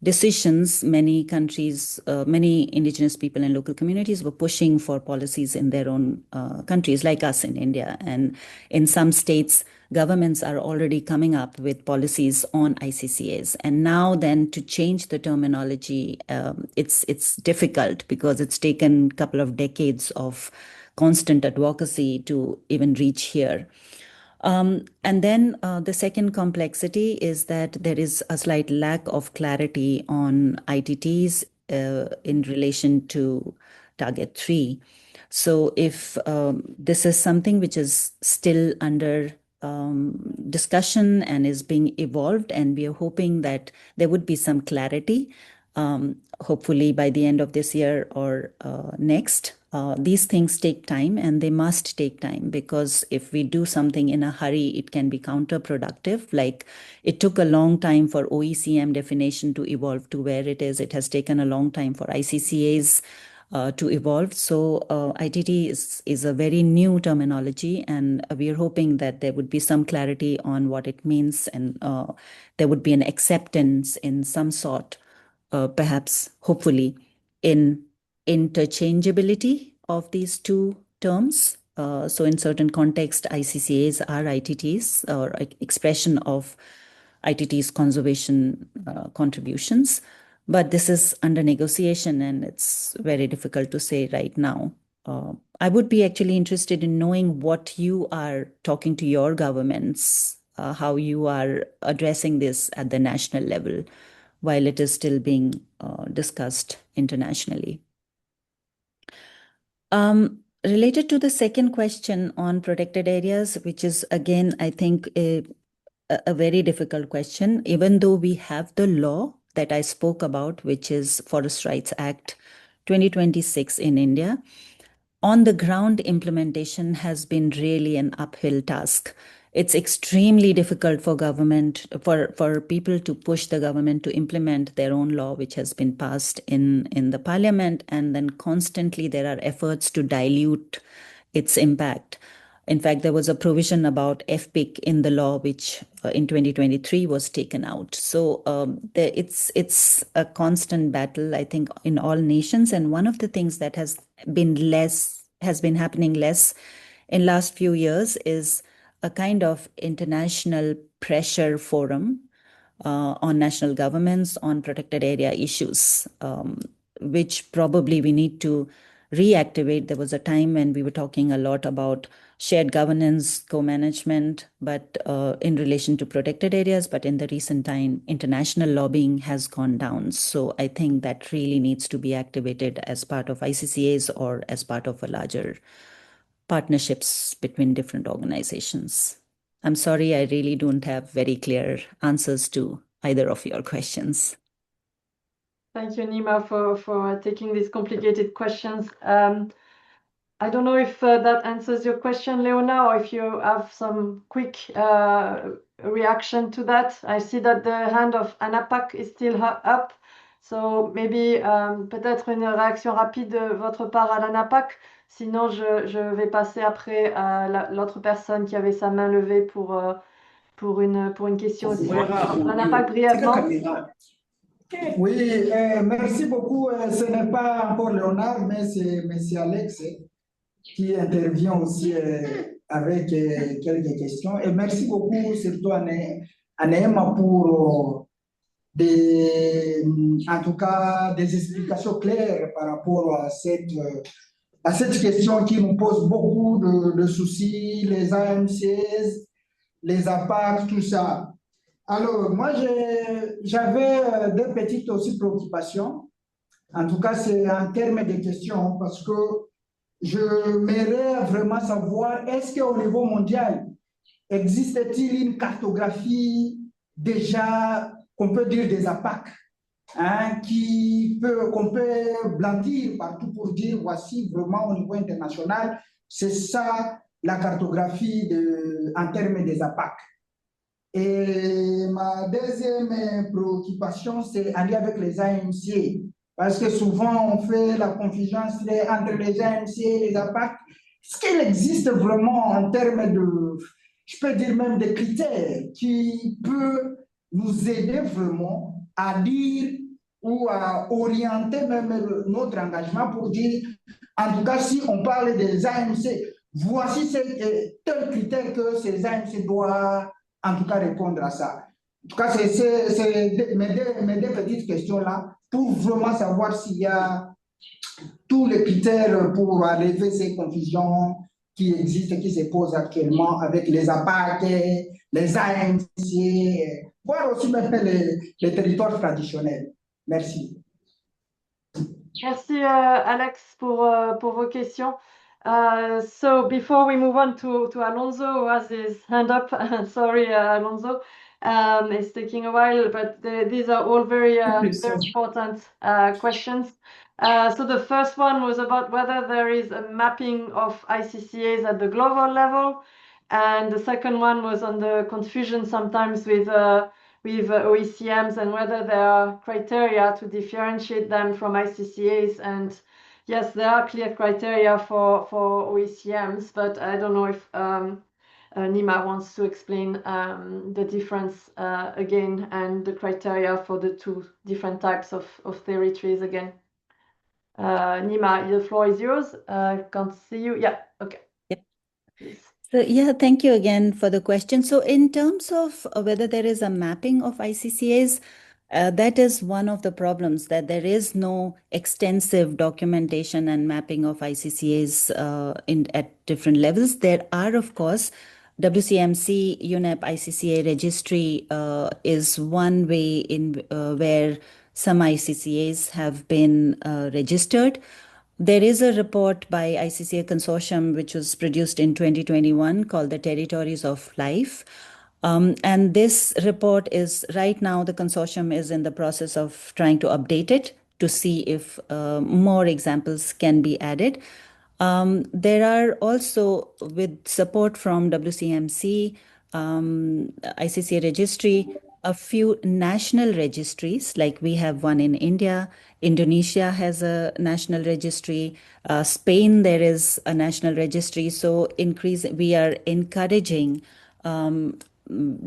decisions. Many countries, many indigenous people and local communities were pushing for policies in their own countries, like us in India. And in some states, governments are already coming up with policies on ICCAs. And now then to change the terminology, it's difficult, because it's taken a couple of decades of constant advocacy to even reach here. And then the second complexity is that there is a slight lack of clarity on ITTs in relation to Target 3. So if this is something which is still under discussion and is being evolved, and we are hoping that there would be some clarity, hopefully by the end of this year or next. These things take time, and they must take time, because if we do something in a hurry, it can be counterproductive. Like it took a long time for OECM definition to evolve to where it is. It has taken a long time for ICCAs to evolve. So ITT is a very new terminology, and we are hoping that there would be some clarity on what it means, and there would be an acceptance in some sort, perhaps, hopefully, in interchangeability of these two terms. So in certain contexts, ICCAs are ITTs, or expression of ITT's conservation contributions. But this is under negotiation, and it's very difficult to say right now. I would be actually interested in knowing what you are talking to your governments, how you are addressing this at the national level. while it is still being discussed internationally. Related to the second question on protected areas, which is again, I think, a very difficult question, even though we have the law that I spoke about, which is Forest Rights Act 2026 in India. On the ground, implementation has been really an uphill task. It's extremely difficult for government, for people to push the government to implement their own law, which has been passed in the parliament, and then constantly there are efforts to dilute its impact. In fact, there was a provision about FPIC in the law, which in 2023 was taken out. So it's a constant battle, I think, in all nations. And one of the things that has been happening less in last few years is a kind of international pressure forum on national governments on protected area issues, which probably we need to reactivate. There was a time when we were talking a lot about shared governance, co-management, but in relation to protected areas, but in the recent time, international lobbying has gone down. So I think that really needs to be activated as part of ICCAs or as part of a larger partnerships between different organizations. I'm sorry, I really don't have very clear answers to either of your questions. Thank you, Nima, for taking these complicated questions. I don't know if that answers your question, Leona, or if you have some quick reaction to that. I see that the hand of Anapak is still up. So maybe peut-être une réaction rapide de votre part à l'Anapak. Sinon, je vais passer après à l'autre personne qui avait sa main levée pour une question aussi. L'Anapak brièvement. Oui, merci beaucoup. Ce n'est pas encore Léonard, mais c'est M. Alex qui intervient aussi avec quelques questions. Et merci beaucoup, surtout à Neema, pour en tout cas des explications claires par rapport à cette question qui nous pose beaucoup de soucis, les AMCs, les APAC, tout ça. Alors, moi, j'avais deux petites aussi préoccupations. En tout cas, c'est en termes de questions, parce que je m'aimerais vraiment savoir, est-ce qu'au niveau mondial, existe-t-il une cartographie déjà, qu'on peut dire des APAC, hein, qu'on peut blandir partout pour dire, voici vraiment au niveau international, c'est ça la cartographie en termes des APAC. Et ma deuxième préoccupation, c'est aller avec les AMC, parce que souvent on fait la confusion entre les AMC et les APAC. Est-ce qu'il existe vraiment en termes de, je peux dire même des critères qui peuvent nous aider vraiment à dire ou à orienter même notre engagement pour dire, en tout cas, si on parle des AMC, voici tel critère que ces AMC doivent en tout cas répondre à ça. En tout cas, c'est mes deux petites questions-là pour vraiment savoir s'il y a tous les critères pour lever ces confusions qui existent, qui se posent actuellement avec les APAC, les ANC, voire aussi même les territoires traditionnels. Merci. Merci, Alex, pour vos questions. So before we move on to Alonso, who has his hand up, sorry, Alonso, it's taking a while, but these are all very important questions. So the first one was about whether there is a mapping of ICCAs at the global level. And the second one was on the confusion sometimes with OECMs and whether there are criteria to differentiate them from ICCAs. And yes, there are clear criteria for OECMs, but I don't know if Nima wants to explain the difference again and the criteria for the two different types of territories again. Nima, the floor is yours. Can't see you. Yeah, okay. Yep. So, yeah, thank you again for the question. So in terms of whether there is a mapping of ICCAs, that is one of the problems, that there is no extensive documentation and mapping of ICCAs at different levels. There are, of course, WCMC UNEP ICCA registry is one way in where some ICCAs have been registered. There is a report by ICCA consortium which was produced in 2021 called the Territories of Life. And this report is right now, the consortium is in the process of trying to update it to see if more examples can be added. There are also, with support from WCMC, ICCA registry, a few national registries, like we have one in India. Indonesia has a national registry. Spain, there is a national registry. So we are encouraging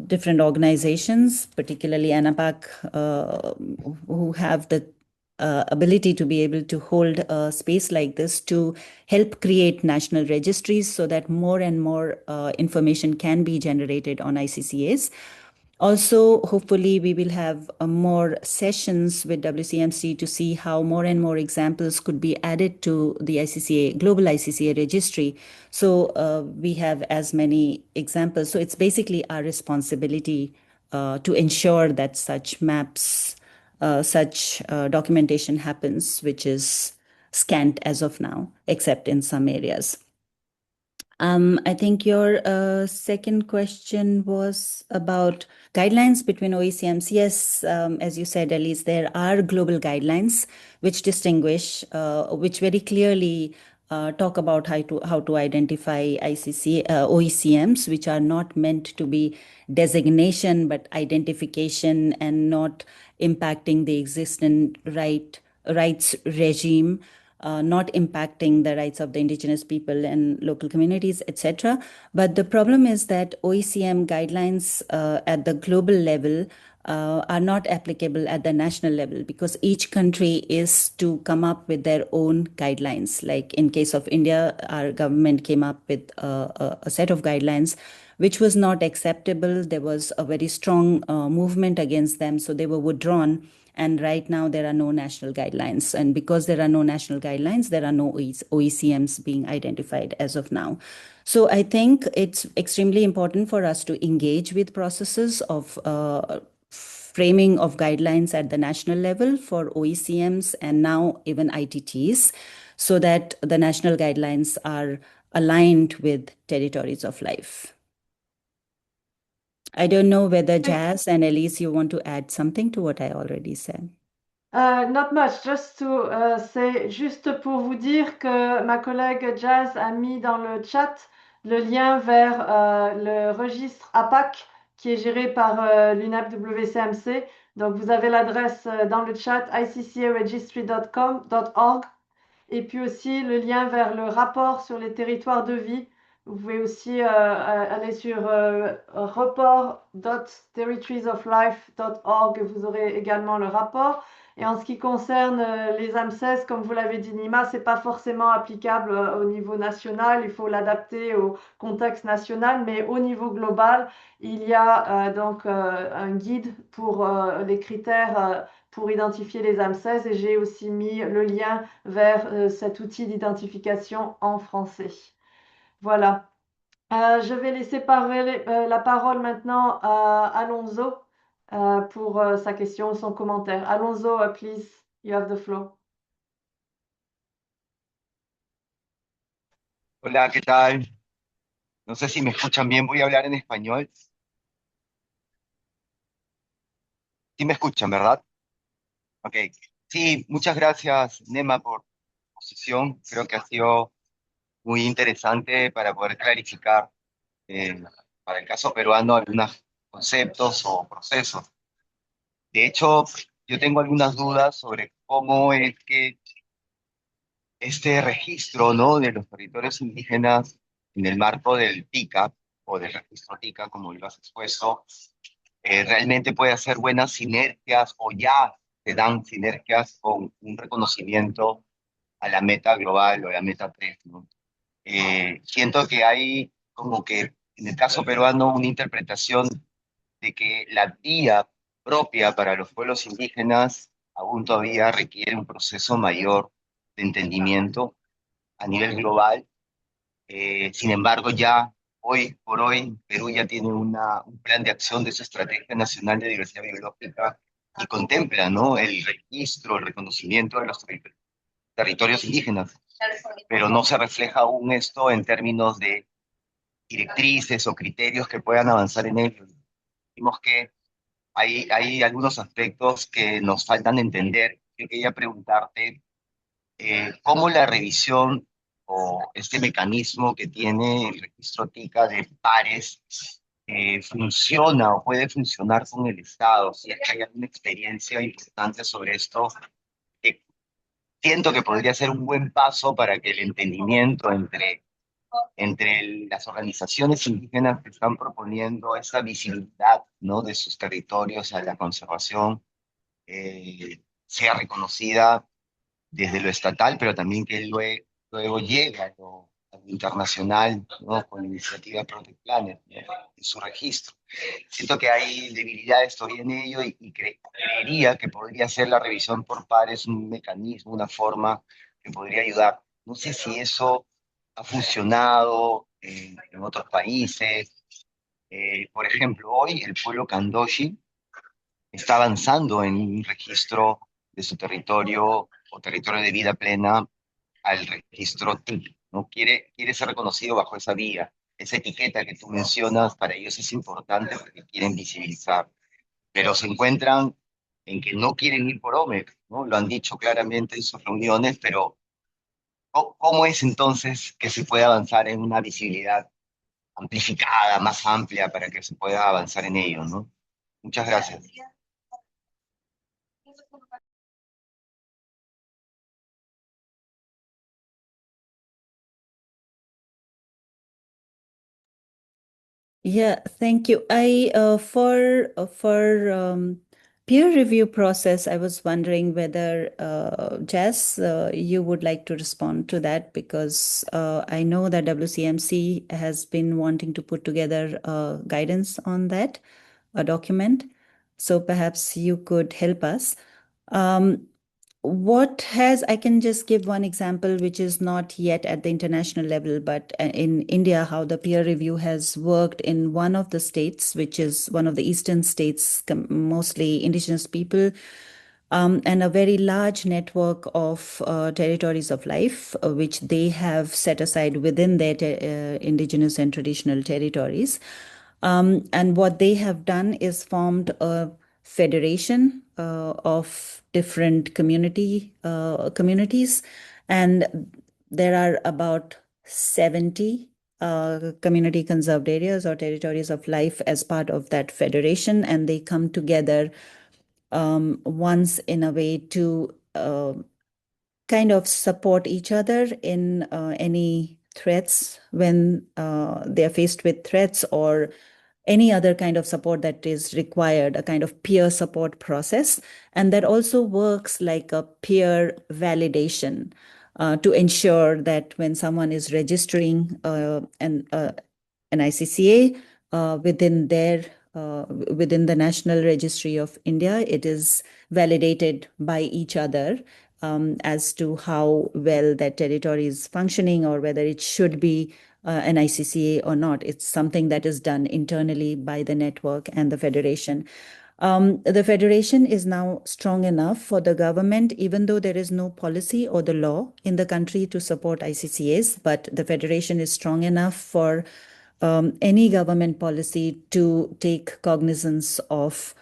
different organizations, particularly ANAPAC, who have the ability to be able to hold a space like this, to help create national registries so that more and more information can be generated on ICCAs. Also, hopefully, we will have more sessions with WCMC to see how more and more examples could be added to the ICCA, global ICCA registry. So we have as many examples. So it's basically our responsibility to ensure that such maps, such documentation happens, which is scant as of now, except in some areas. I think your second question was about guidelines between OECMs. Yes, as you said, Elise, there are global guidelines which distinguish, which very clearly talk about how to identify OECMs, which are not meant to be designation but identification and not impacting the existing rights regime. Not impacting the rights of the indigenous people and local communities, etc. But the problem is that OECM guidelines at the global level are not applicable at the national level, because each country is to come up with their own guidelines. Like in case of India, our government came up with a set of guidelines which was not acceptable. There was a very strong movement against them, so they were withdrawn. And right now, there are no national guidelines. And because there are no national guidelines, there are no OECMs being identified as of now. So I think it's extremely important for us to engage with processes of framing of guidelines at the national level for OECMs and now even ITTs, so that the national guidelines are aligned with territories of life. I don't know whether Jazz and Elise, you want to add something to what I already said. Not much, just to say, juste pour vous dire que ma collègue Jazz a mis dans le chat le lien vers le registre APAC qui est géré par l'UNEP-WCMC. Donc vous avez l'adresse dans le chat iccaregistry.org, et puis aussi le lien vers le rapport sur les territoires de vie. Vous pouvez aussi aller sur report.territoriesoflife.org, vous aurez également le rapport. Et en ce qui concerne les AMSES, comme vous l'avez dit, Nima, c'est pas forcément applicable au niveau national, il faut l'adapter au contexte national, mais au niveau global, il y a donc un guide pour les critères pour identifier les AMSES, et j'ai aussi mis le lien vers cet outil d'identification en français. Voilà. Je vais laisser la parole maintenant à Alonso pour sa question, son commentaire. Alonso, please, you have the floor. Hola, ¿qué tal? No sé si me escuchan bien, voy a hablar en español. Sí me escuchan, ¿verdad? Ok. Sí, muchas gracias, Nema, por tu posición. Creo que ha sido muy interesante para poder clarificar para el caso peruano algunos conceptos o procesos. De hecho, yo tengo algunas dudas sobre cómo es que este registro, ¿no?, de los territorios indígenas en el marco del TICA, o del registro TICA, como lo has expuesto, realmente puede hacer buenas sinergias, o ya se dan sinergias con un reconocimiento a la meta global o la meta 3, ¿no? Siento que hay como que en el caso peruano una interpretación de que la vía propia para los pueblos indígenas aún todavía requiere un proceso mayor de entendimiento a nivel global. Sin embargo, ya Hoy por hoy, Perú ya tiene un plan de acción de su Estrategia Nacional de Diversidad Biológica y contempla, ¿no?, el registro, el reconocimiento de los territorios indígenas, pero no se refleja aún esto en términos de directrices o criterios que puedan avanzar en ello. Vimos que hay algunos aspectos que nos faltan entender. Yo quería preguntarte cómo la revisión o este mecanismo que tiene el registro TICA de pares funciona o puede funcionar con el Estado, si es que hay alguna experiencia importante sobre esto, que siento que podría ser un buen paso para que el entendimiento entre las organizaciones indígenas que están proponiendo esa visibilidad, ¿no?, de sus territorios a la conservación sea reconocida desde lo estatal, pero también que luego llegue a lo internacional, ¿no?, con la iniciativa Protect Planet, ¿no?, en su registro. Siento que hay debilidades todavía en ello y creería que podría ser la revisión por pares un mecanismo, una forma que podría ayudar. No sé si eso ha funcionado en otros países. Por ejemplo, hoy el pueblo Kandoshi está avanzando en un registro de su territorio o territorio de vida plena al registro TIC, ¿no? Quiere ser reconocido bajo esa vía. Esa etiqueta que tú mencionas para ellos es importante porque quieren visibilizar, pero se encuentran en que no quieren ir por OMEC, ¿no? Lo han dicho claramente en sus reuniones, pero ¿cómo es entonces que se puede avanzar en una visibilidad amplificada, más amplia, para que se pueda avanzar en ello, ¿no? Muchas gracias. Yeah, thank you. For peer review process, I was wondering whether Jess, you would like to respond to that, because I know that WCMC has been wanting to put together guidance on that, a document. So perhaps you could help us. I can just give one example, which is not yet at the international level, but in India, how the peer review has worked in one of the states, which is one of the eastern states, mostly indigenous people, and a very large network of territories of life, which they have set aside within their indigenous and traditional territories. And what they have done is formed a federation of different communities, and there are about 70 community conserved areas or territories of life as part of that federation, and they come together once in a way to kind of support each other in any threats when they're faced with threats or any other kind of support that is required, a kind of peer support process. And that also works like a peer validation to ensure that when someone is registering an ICCA within the National Registry of India, it is validated by each other as to how well that territory is functioning or whether it should be an ICCA or not. It's something that is done internally by the network and the federation. The federation is now strong enough for the government, even though there is no policy or the law in the country to support ICCAs, but the federation is strong enough for any government policy to take cognizance of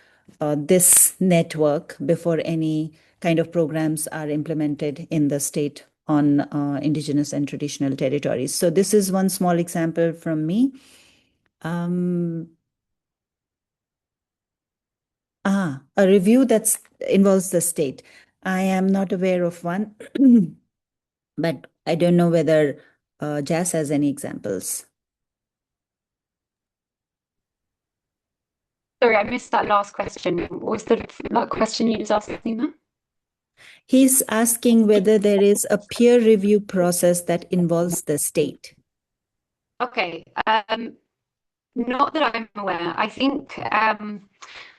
this network before any kind of programs are implemented in the state on indigenous and traditional territories. So this is one small example from me. A review that involves the state. I am not aware of one, but I don't know whether Jas has any examples. Sorry, I missed that last question. What was the question you just asked, Nima? He's asking whether there is a peer review process that involves the state. Okay, not that I'm aware. I think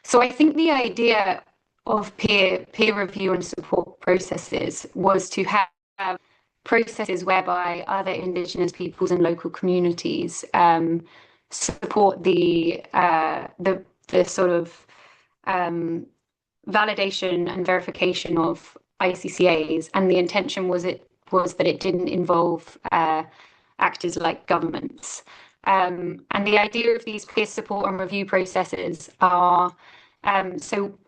so. I think the idea of peer review and support processes was to have processes whereby other Indigenous peoples and local communities support the sort of validation and verification of ICCAs, and the intention was that it didn't involve actors like governments. And the idea of these peer support and review processes are so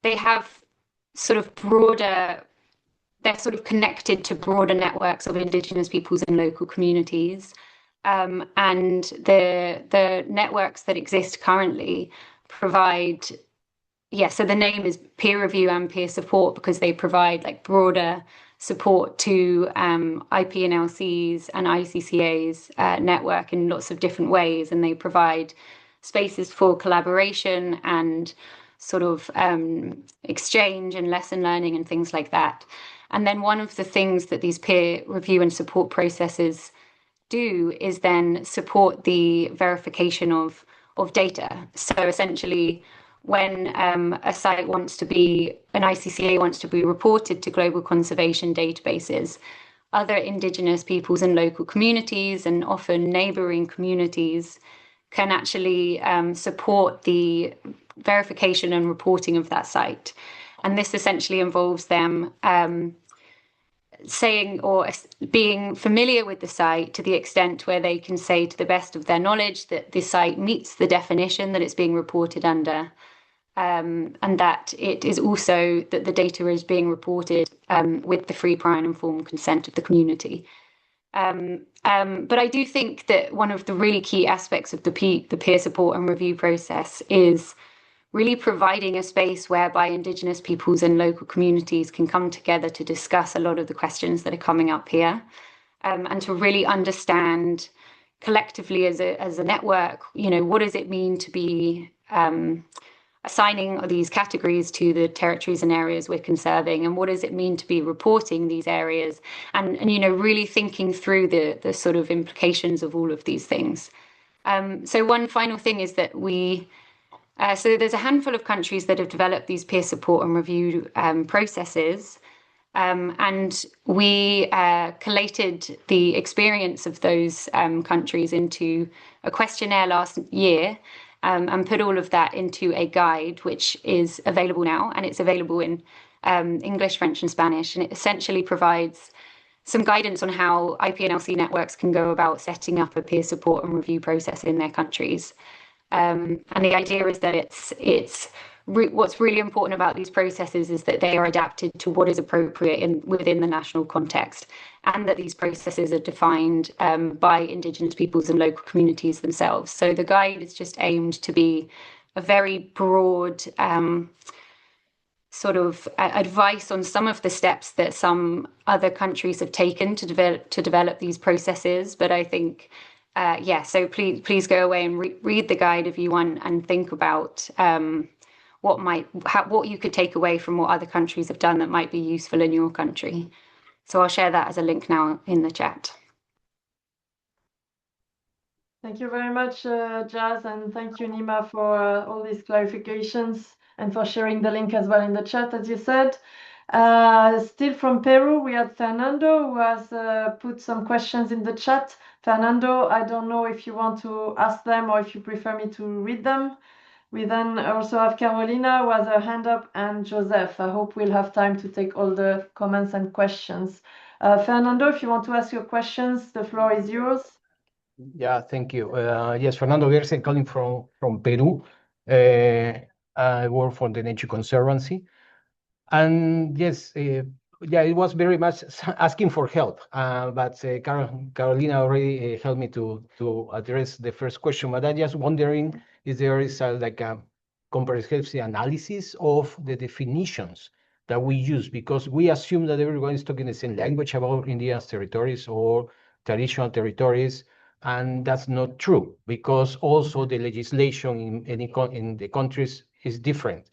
they have sort of they're sort of connected to broader networks of Indigenous peoples and local communities. And the networks that exist currently provide, so the name is peer review and peer support because they provide like broader support to IPNLCs and ICCAs network in lots of different ways, and they provide spaces for collaboration and sort of exchange and lesson learning and things like that. And then one of the things that these peer review and support processes do is then support the verification of data. So essentially, when a site wants to be, an ICCA wants to be reported to global conservation databases, other Indigenous peoples and local communities, and often neighboring communities, can actually support the verification and reporting of that site. And this essentially involves them saying or being familiar with the site to the extent where they can say to the best of their knowledge that the site meets the definition that it's being reported under, and that it is also that the data is being reported with the free, prior and informed consent of the community. But I do think that one of the really key aspects of the peer support and review process is really providing a space whereby Indigenous peoples and local communities can come together to discuss a lot of the questions that are coming up here, and to really understand collectively as a network, what does it mean to be assigning these categories to the territories and areas we're conserving, and what does it mean to be reporting these areas, and really thinking through the sort of implications of all of these things. So one final thing is that so there's a handful of countries that have developed these peer support and review processes, and we collated the experience of those countries into a questionnaire last year, and put all of that into a guide, which is available now, and it's available in English, French, and Spanish, and it essentially provides some guidance on how IPNLC networks can go about setting up a peer support and review process in their countries. And the idea is that what's really important about these processes is that they are adapted to what is appropriate within the national context, and that these processes are defined by Indigenous peoples and local communities themselves. So the guide is just aimed to be a very broad sort of advice on some of the steps that some other countries have taken to develop these processes. But I think so please go away and read the guide if you want, and think about what you could take away from what other countries have done that might be useful in your country. So I'll share that as a link now in the chat. Thank you very much, Jazz, and thank you, Nima, for all these clarifications and for sharing the link as well in the chat, as you said. Still from Peru, we had Fernando, who has put some questions in the chat. Fernando, I don't know if you want to ask them or if you prefer me to read them. We then also have Carolina, who has her hand up, and Joseph. I hope we'll have time to take all the comments and questions. Fernando, if you want to ask your questions, the floor is yours. Yeah, thank you. Yes, Fernando Gersen, calling from Peru. I work for the Nature Conservancy. And yes, it was very much asking for help, but Carolina already helped me to address the first question. But I'm just wondering if there is a comprehensive analysis of the definitions that we use, because we assume that everyone is talking the same language about Indigenous territories or traditional territories, and that's not true, because also the legislation in the countries is different.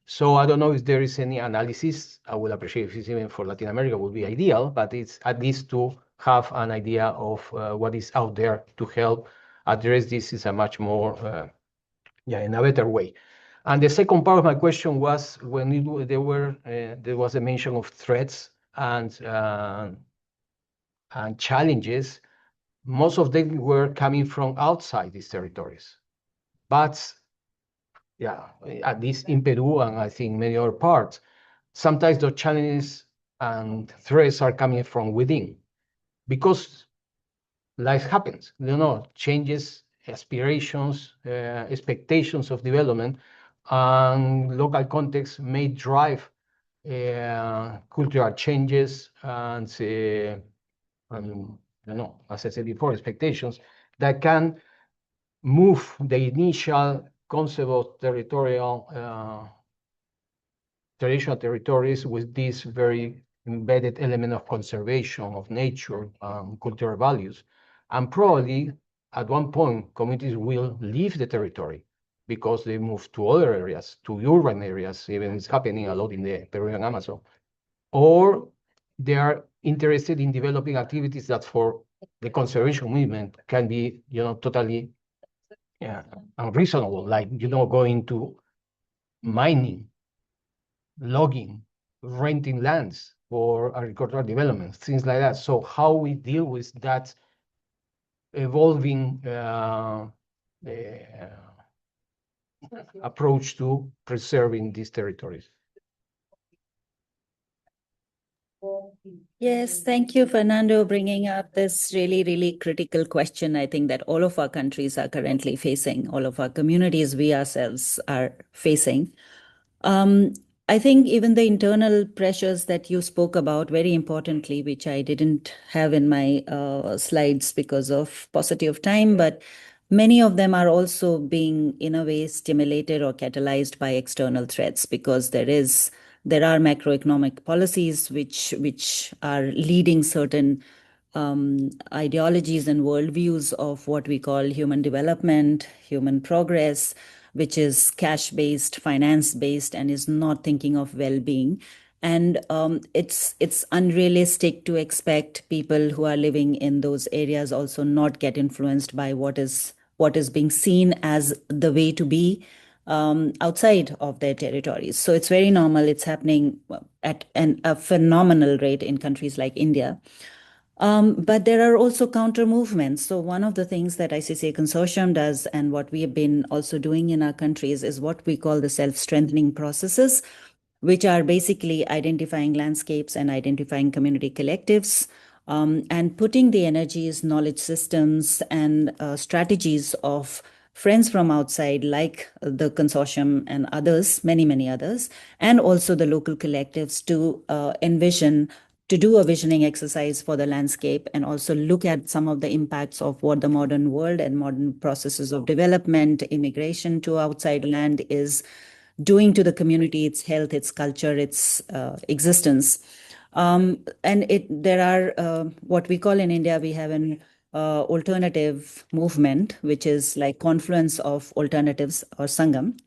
So I don't know if there is any analysis. I would appreciate if it's even for Latin America would be ideal, but it's at least to have an idea of what is out there to help address this is a much more, in a better way. And the second part of my question was when there was a mention of threats and and challenges, most of them were coming from outside these territories. But yeah, at least in Peru and I think many other parts, sometimes the challenges and threats are coming from within because life happens, changes, aspirations, expectations of development, and local context may drive cultural changes and, as I said before, expectations that can move the initial concept of traditional territories with this very embedded element of conservation of nature, cultural values. And probably at one point, communities will leave the territory because they move to other areas, to urban areas, even it's happening a lot in the Peruvian Amazon. Or they are interested in developing activities that for the conservation movement can be, totally unreasonable, like, going to mining, logging, renting lands for agricultural development, things like that. So how we deal with that evolving approach to preserving these territories. Yes, thank you, Fernando, bringing up this really, really critical question. I think that all of our countries are currently facing, all of our communities, we ourselves are facing. I think even the internal pressures that you spoke about very importantly, which I didn't have in my slides because of paucity of time, but many of them are also being in a way stimulated or catalyzed by external threats because there are macroeconomic policies which are leading certain ideologies and worldviews of what we call human development, human progress, which is cash-based, finance-based, and is not thinking of well-being. And it's unrealistic to expect people who are living in those areas also not get influenced by what is being seen as the way to be outside of their territories. So it's very normal. It's happening at a phenomenal rate in countries like India. But there are also counter movements. So one of the things that ICCA Consortium does and what we have been also doing in our countries is what we call the self-strengthening processes, which are basically identifying landscapes and identifying community collectives and putting the energies, knowledge systems, and strategies of friends from outside like the consortium and others, many, many others, and also the local collectives to do a visioning exercise for the landscape and also look at some of the impacts of what the modern world and modern processes of development, immigration to outside land is doing to the community, its health, its culture, its existence. And there are what we call in India, we have an alternative movement, which is like confluence of alternatives or Sangam,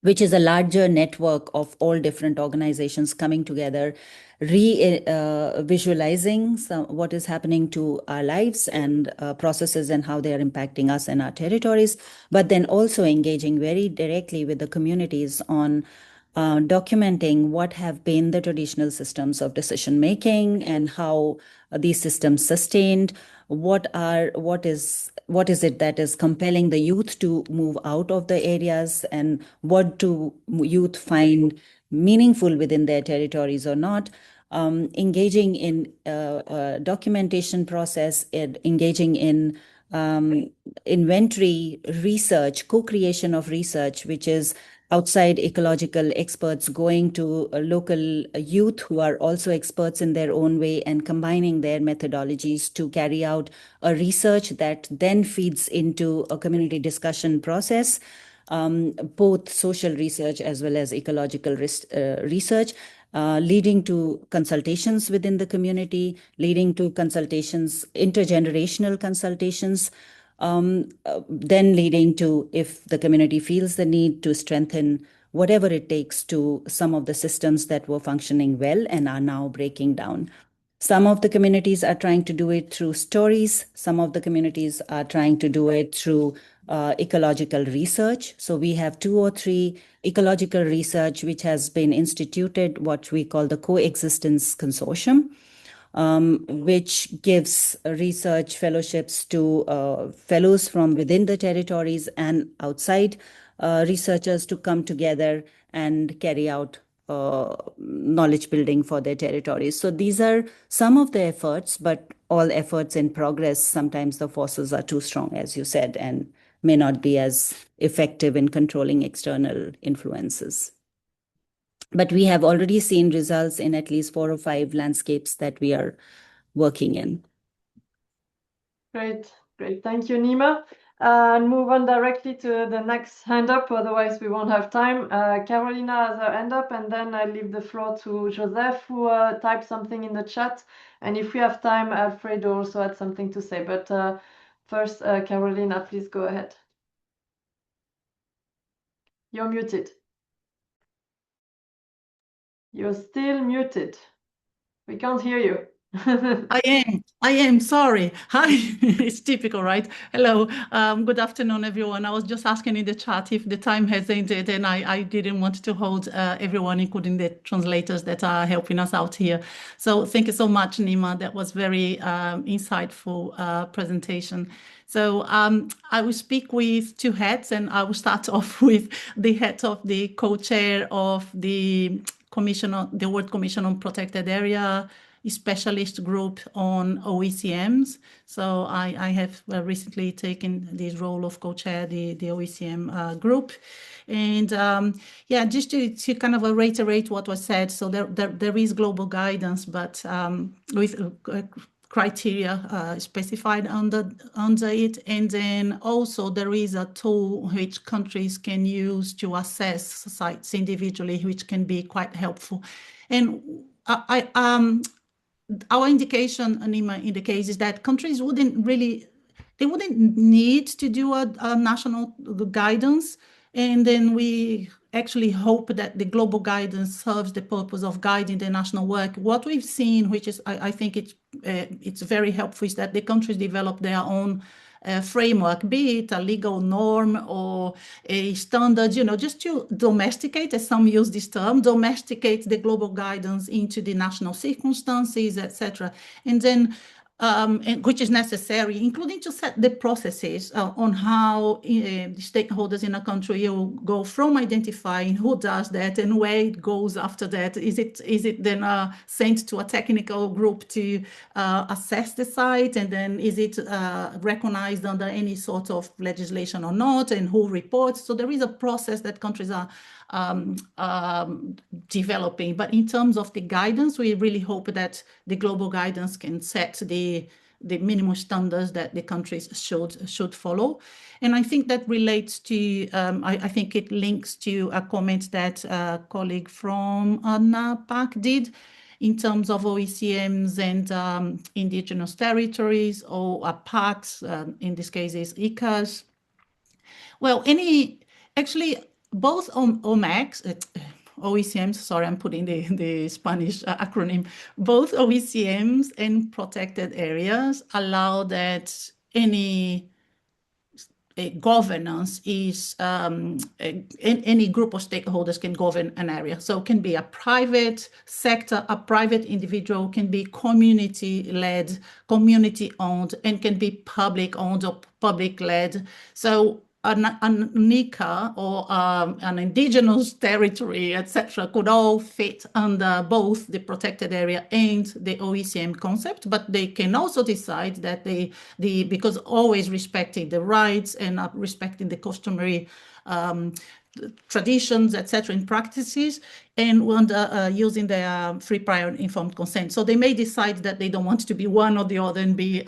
which is a larger network of all different organizations coming together, visualizing what is happening to our lives and processes and how they are impacting us and our territories, but then also engaging very directly with the communities on documenting what have been the traditional systems of decision making and how these systems sustained. What is it that is compelling the youth to move out of the areas, and what do youth find meaningful within their territories or not? Engaging in documentation process, engaging in inventory research, co-creation of research, which is outside ecological experts going to local youth who are also experts in their own way and combining their methodologies to carry out a research that then feeds into a community discussion process, both social research as well as ecological research, leading to consultations within the community, leading to consultations, intergenerational consultations, then leading to, if the community feels the need, to strengthen whatever it takes to some of the systems that were functioning well and are now breaking down. Some of the communities are trying to do it through stories. Some of the communities are trying to do it through ecological research. So we have 2 or 3 ecological research which has been instituted, what we call the Coexistence Consortium. which gives research fellowships to fellows from within the territories and outside researchers to come together and carry out knowledge building for their territories. So these are some of the efforts, but all efforts in progress. Sometimes the forces are too strong, as you said, and may not be as effective in controlling external influences. But we have already seen results in at least 4 or 5 landscapes that we are working in. Great, great. Thank you, Nima. And move on directly to the next hand up, otherwise we won't have time. Carolina has her hand up, and then I leave the floor to Joseph, who typed something in the chat. And if we have time, Alfredo also had something to say. But first, Carolina, please go ahead. You're muted. You're still muted. We can't hear you. I am sorry. Hi, it's typical, right? Hello, good afternoon, everyone. I was just asking in the chat if the time has ended, and I didn't want to hold everyone, including the translators that are helping us out here. So thank you so much, Nima. That was very insightful presentation. So I will speak with 2 hats, and I will start off with the hat of the co-chair of the World Commission on Protected Area specialist group on OECMs. So I have recently taken this role of co-chair the OECM group. And yeah, just to kind of reiterate what was said. So there is global guidance, but with criteria specified under it. And then also there is a tool which countries can use to assess sites individually, which can be quite helpful. And our indication, Nima, in the case is that countries wouldn't need to do a national guidance. And then we actually hope that the global guidance serves the purpose of guiding the national work. What we've seen, which is, I think it's very helpful, is that the countries develop their own framework, be it a legal norm or a standard, just to domesticate, as some use this term, domesticate the global guidance into the national circumstances, etc. And then which is necessary, including to set the processes on how the stakeholders in a country will go from identifying who does that and where it goes after that. Is it then sent to a technical group to assess the site, and then is it recognized under any sort of legislation or not, and who reports? So there is a process that countries are developing. But in terms of the guidance, we really hope that the global guidance can set the minimum standards that the countries should follow. And I think that relates to, I think it links to a comment that a colleague from NAPAC did in terms of OECMs and indigenous territories, or PACs, in this case is ICCAs. Well, actually, both OECMs, sorry, I'm putting the Spanish acronym, both OECMs and protected areas allow that any governance is, any group of stakeholders can govern an area. So it can be a private sector, a private individual, can be community-led, community-owned, and can be public-owned or public-led. So an NICA or an indigenous territory, etc., could all fit under both the protected area and the OECM concept, but they can also decide that because always respecting the rights and respecting the customary traditions, etc., and practices, and using their free, prior, informed consent. So they may decide that they don't want to be one or the other and be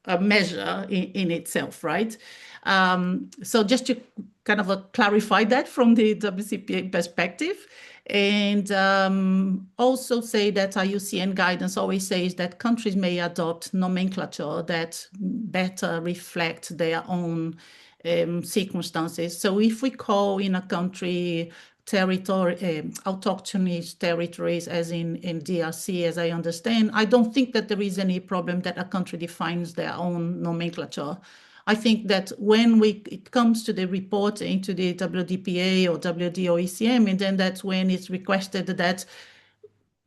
a measure in itself, right? So just to kind of clarify that from the WCPA perspective, and also say that IUCN guidance always says that countries may adopt nomenclature that better reflect their own circumstances. So if we call in a country autochthonous territories, as in DRC, as I understand, I don't think that there is any problem that a country defines their own nomenclature. I think that when it comes to the reporting to the WDPA or WDOECM, and then that's when it's requested that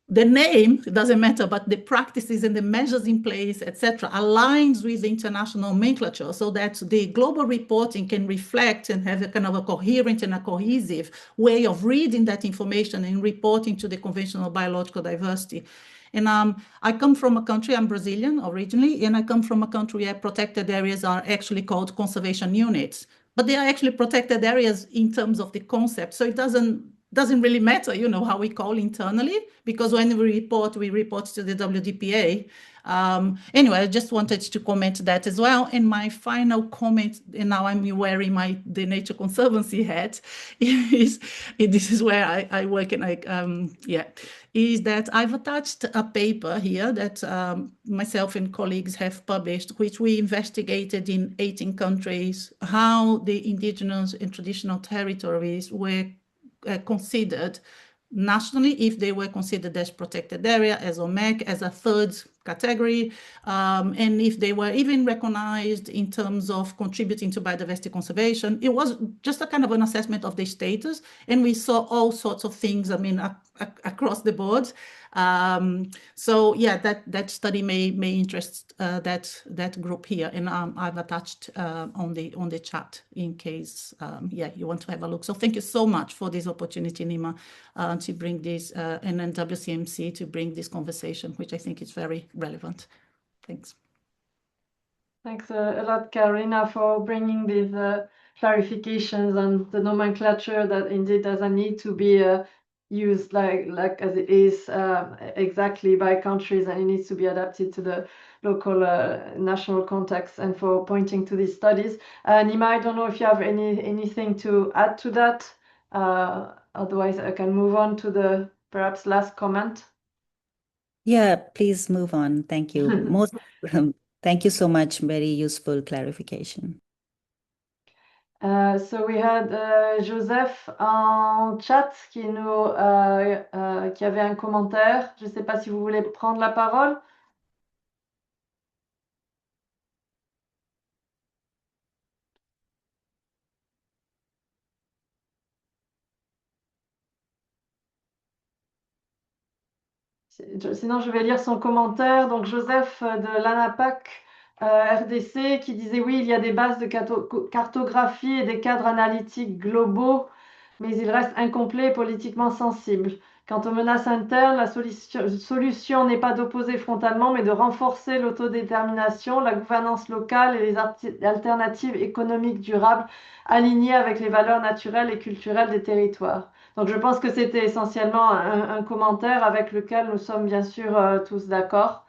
the name, it doesn't matter, but the practices and the measures in place, etc., aligns with the international nomenclature so that the global reporting can reflect and have a kind of a coherent and a cohesive way of reading that information and reporting to the conventional biological diversity. And I come from a country, I'm Brazilian originally, and I come from a country where protected areas are actually called conservation units, but they are actually protected areas in terms of the concept. So it doesn't really matter, you know, how we call internally, because when we report to the WDPA. Anyway, I just wanted to comment that as well. And my final comment, and now I'm wearing the Nature Conservancy hat, is this is where I work, and is that I've attached a paper here that myself and colleagues have published, which we investigated in 18 countries, how the indigenous and traditional territories were considered nationally, if they were considered as protected area, as OMEC, as a third category, and if they were even recognized in terms of contributing to biodiversity conservation. It was just a kind of an assessment of the status, and we saw all sorts of things, I mean, across the board. So yeah, that study may interest that group here, and I've attached on the chat in case you want to have a look. So thank you so much for this opportunity, Nima, to bring this, and then WCMC to bring this conversation, which I think is very relevant. Thanks. Thanks a lot, Karina, for bringing these clarifications on the nomenclature that indeed doesn't need to be used like as it is exactly by countries, and it needs to be adapted to the local national context, and for pointing to these studies. Nima, I don't know if you have anything to add to that. Otherwise, I can move on to the perhaps last comment. Yeah, please move on. Thank you. Thank you so much. Very useful clarification. So we had Joseph en chat qui avait un commentaire. Je ne sais pas si vous voulez prendre la parole. Sinon, je vais lire son commentaire. Donc, Joseph de l'ANAPAC RDC qui disait oui, il y a des bases de cartographie et des cadres analytiques globaux, mais ils restent incomplets et politiquement sensibles. Quant aux menaces internes, la solution n'est pas d'opposer frontalement, mais de renforcer l'autodétermination, la gouvernance locale et les alternatives économiques durables alignées avec les valeurs naturelles et culturelles des territoires. Donc, je pense que c'était essentiellement un commentaire avec lequel nous sommes bien sûr tous d'accord.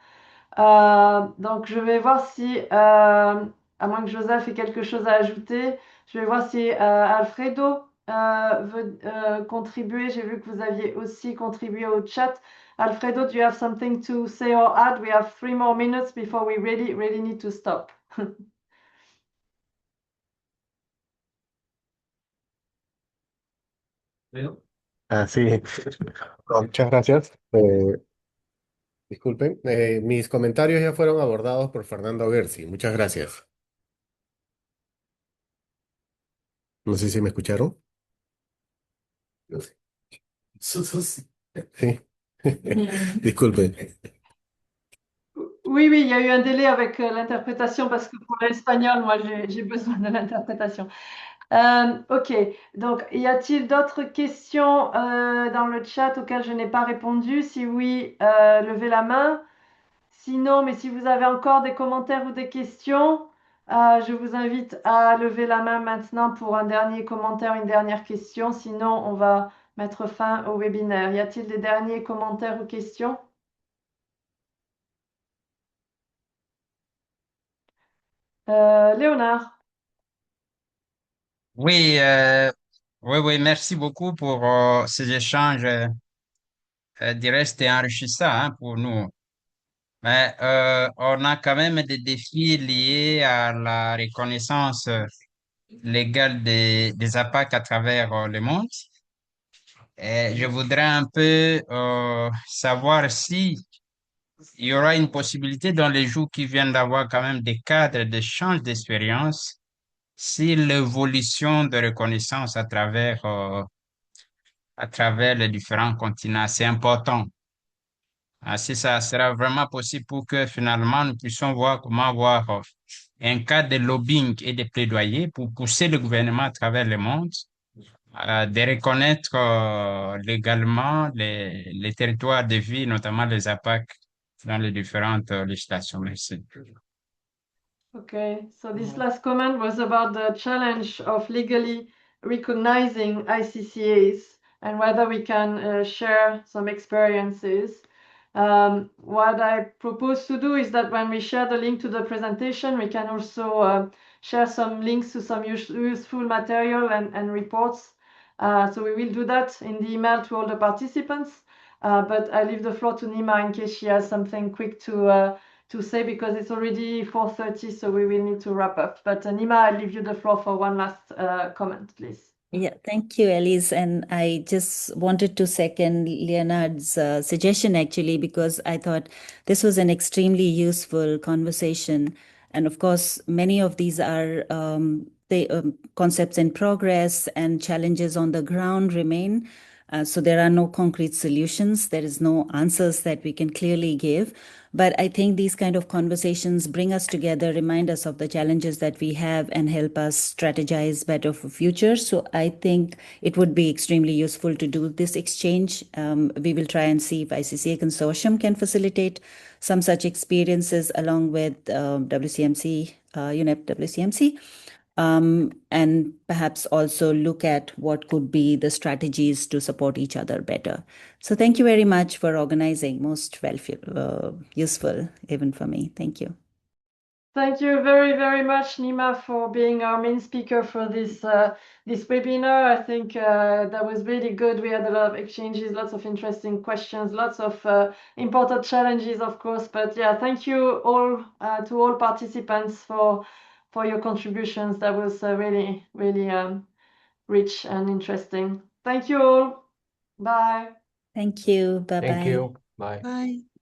Donc, je vais voir si, à moins que Joseph ait quelque chose à ajouter, je vais voir si Alfredo veut contribuer. J'ai vu que vous aviez aussi contribué au chat. Alfredo, do you have something to say or add? We have 3 more minutes before we really need to stop. Sí, no, muchas gracias. Disculpen, mis comentarios ya fueron abordados por Fernando Gersi. Muchas gracias. No sé si me escucharon. No sé. Sí. Disculpen. Oui, il y a eu un délai avec l'interprétation parce que pour l'espagnol, moi, j'ai besoin de l'interprétation. Ok, donc y a-t-il d'autres questions dans le chat auxquelles je n'ai pas répondu? Si oui, levez la main. Sinon, mais si vous avez encore des commentaires ou des questions, je vous invite à lever la main maintenant pour un dernier commentaire, une dernière question. Sinon, on va mettre fin au webinaire. Y a-t-il des derniers commentaires ou questions? Léonard. Oui, oui, merci beaucoup pour ces échanges directs et enrichissants hein, pour nous. Mais on a quand même des défis liés à la reconnaissance légale des APAC à travers le monde. Et je voudrais un peu savoir si il y aura une possibilité dans les jours qui viennent d'avoir quand même des cadres d'échange d'expérience, si l'évolution de reconnaissance à travers les différents continents, c'est important. Si ça sera vraiment possible pour que finalement nous puissions voir comment avoir un cadre de lobbying et de plaidoyer pour pousser le gouvernement à travers le monde de reconnaître légalement les territoires de vie, notamment les APAC, dans les différentes législations. Merci. Okay, so this last comment was about the challenge of legally recognizing ICCAs and whether we can share some experiences. What I propose to do is that when we share the link to the presentation, we can also share some links to some useful material and reports. So we will do that in the email to all the participants. But I leave the floor to Nima in case she has something quick to say, because it's already 4:30, so we will need to wrap up. But Nima, I leave you the floor for one last comment, please. Yeah, thank you, Elise. And I just wanted to second Leonard's suggestion, actually, because I thought this was an extremely useful conversation. And of course, many of these are concepts in progress, and challenges on the ground remain. So there are no concrete solutions. There is no answers that we can clearly give. But I think these kind of conversations bring us together, remind us of the challenges that we have, and help us strategize better for future. So I think it would be extremely useful to do this exchange. We will try and see if ICCA Consortium can facilitate some such experiences along with WCMC, UNEP-WCMC. And perhaps also look at what could be the strategies to support each other better. So thank you very much for organizing. Most useful even for me. Thank you. Thank you very, very much, Nima, for being our main speaker for this webinar. I think that was really good. We had a lot of exchanges, lots of interesting questions, lots of important challenges, of course. But yeah, thank you all to all participants for your contributions. That was really, really rich and interesting. Thank you all. Bye. Thank you. Bye-bye. Thank you. Bye. Bye.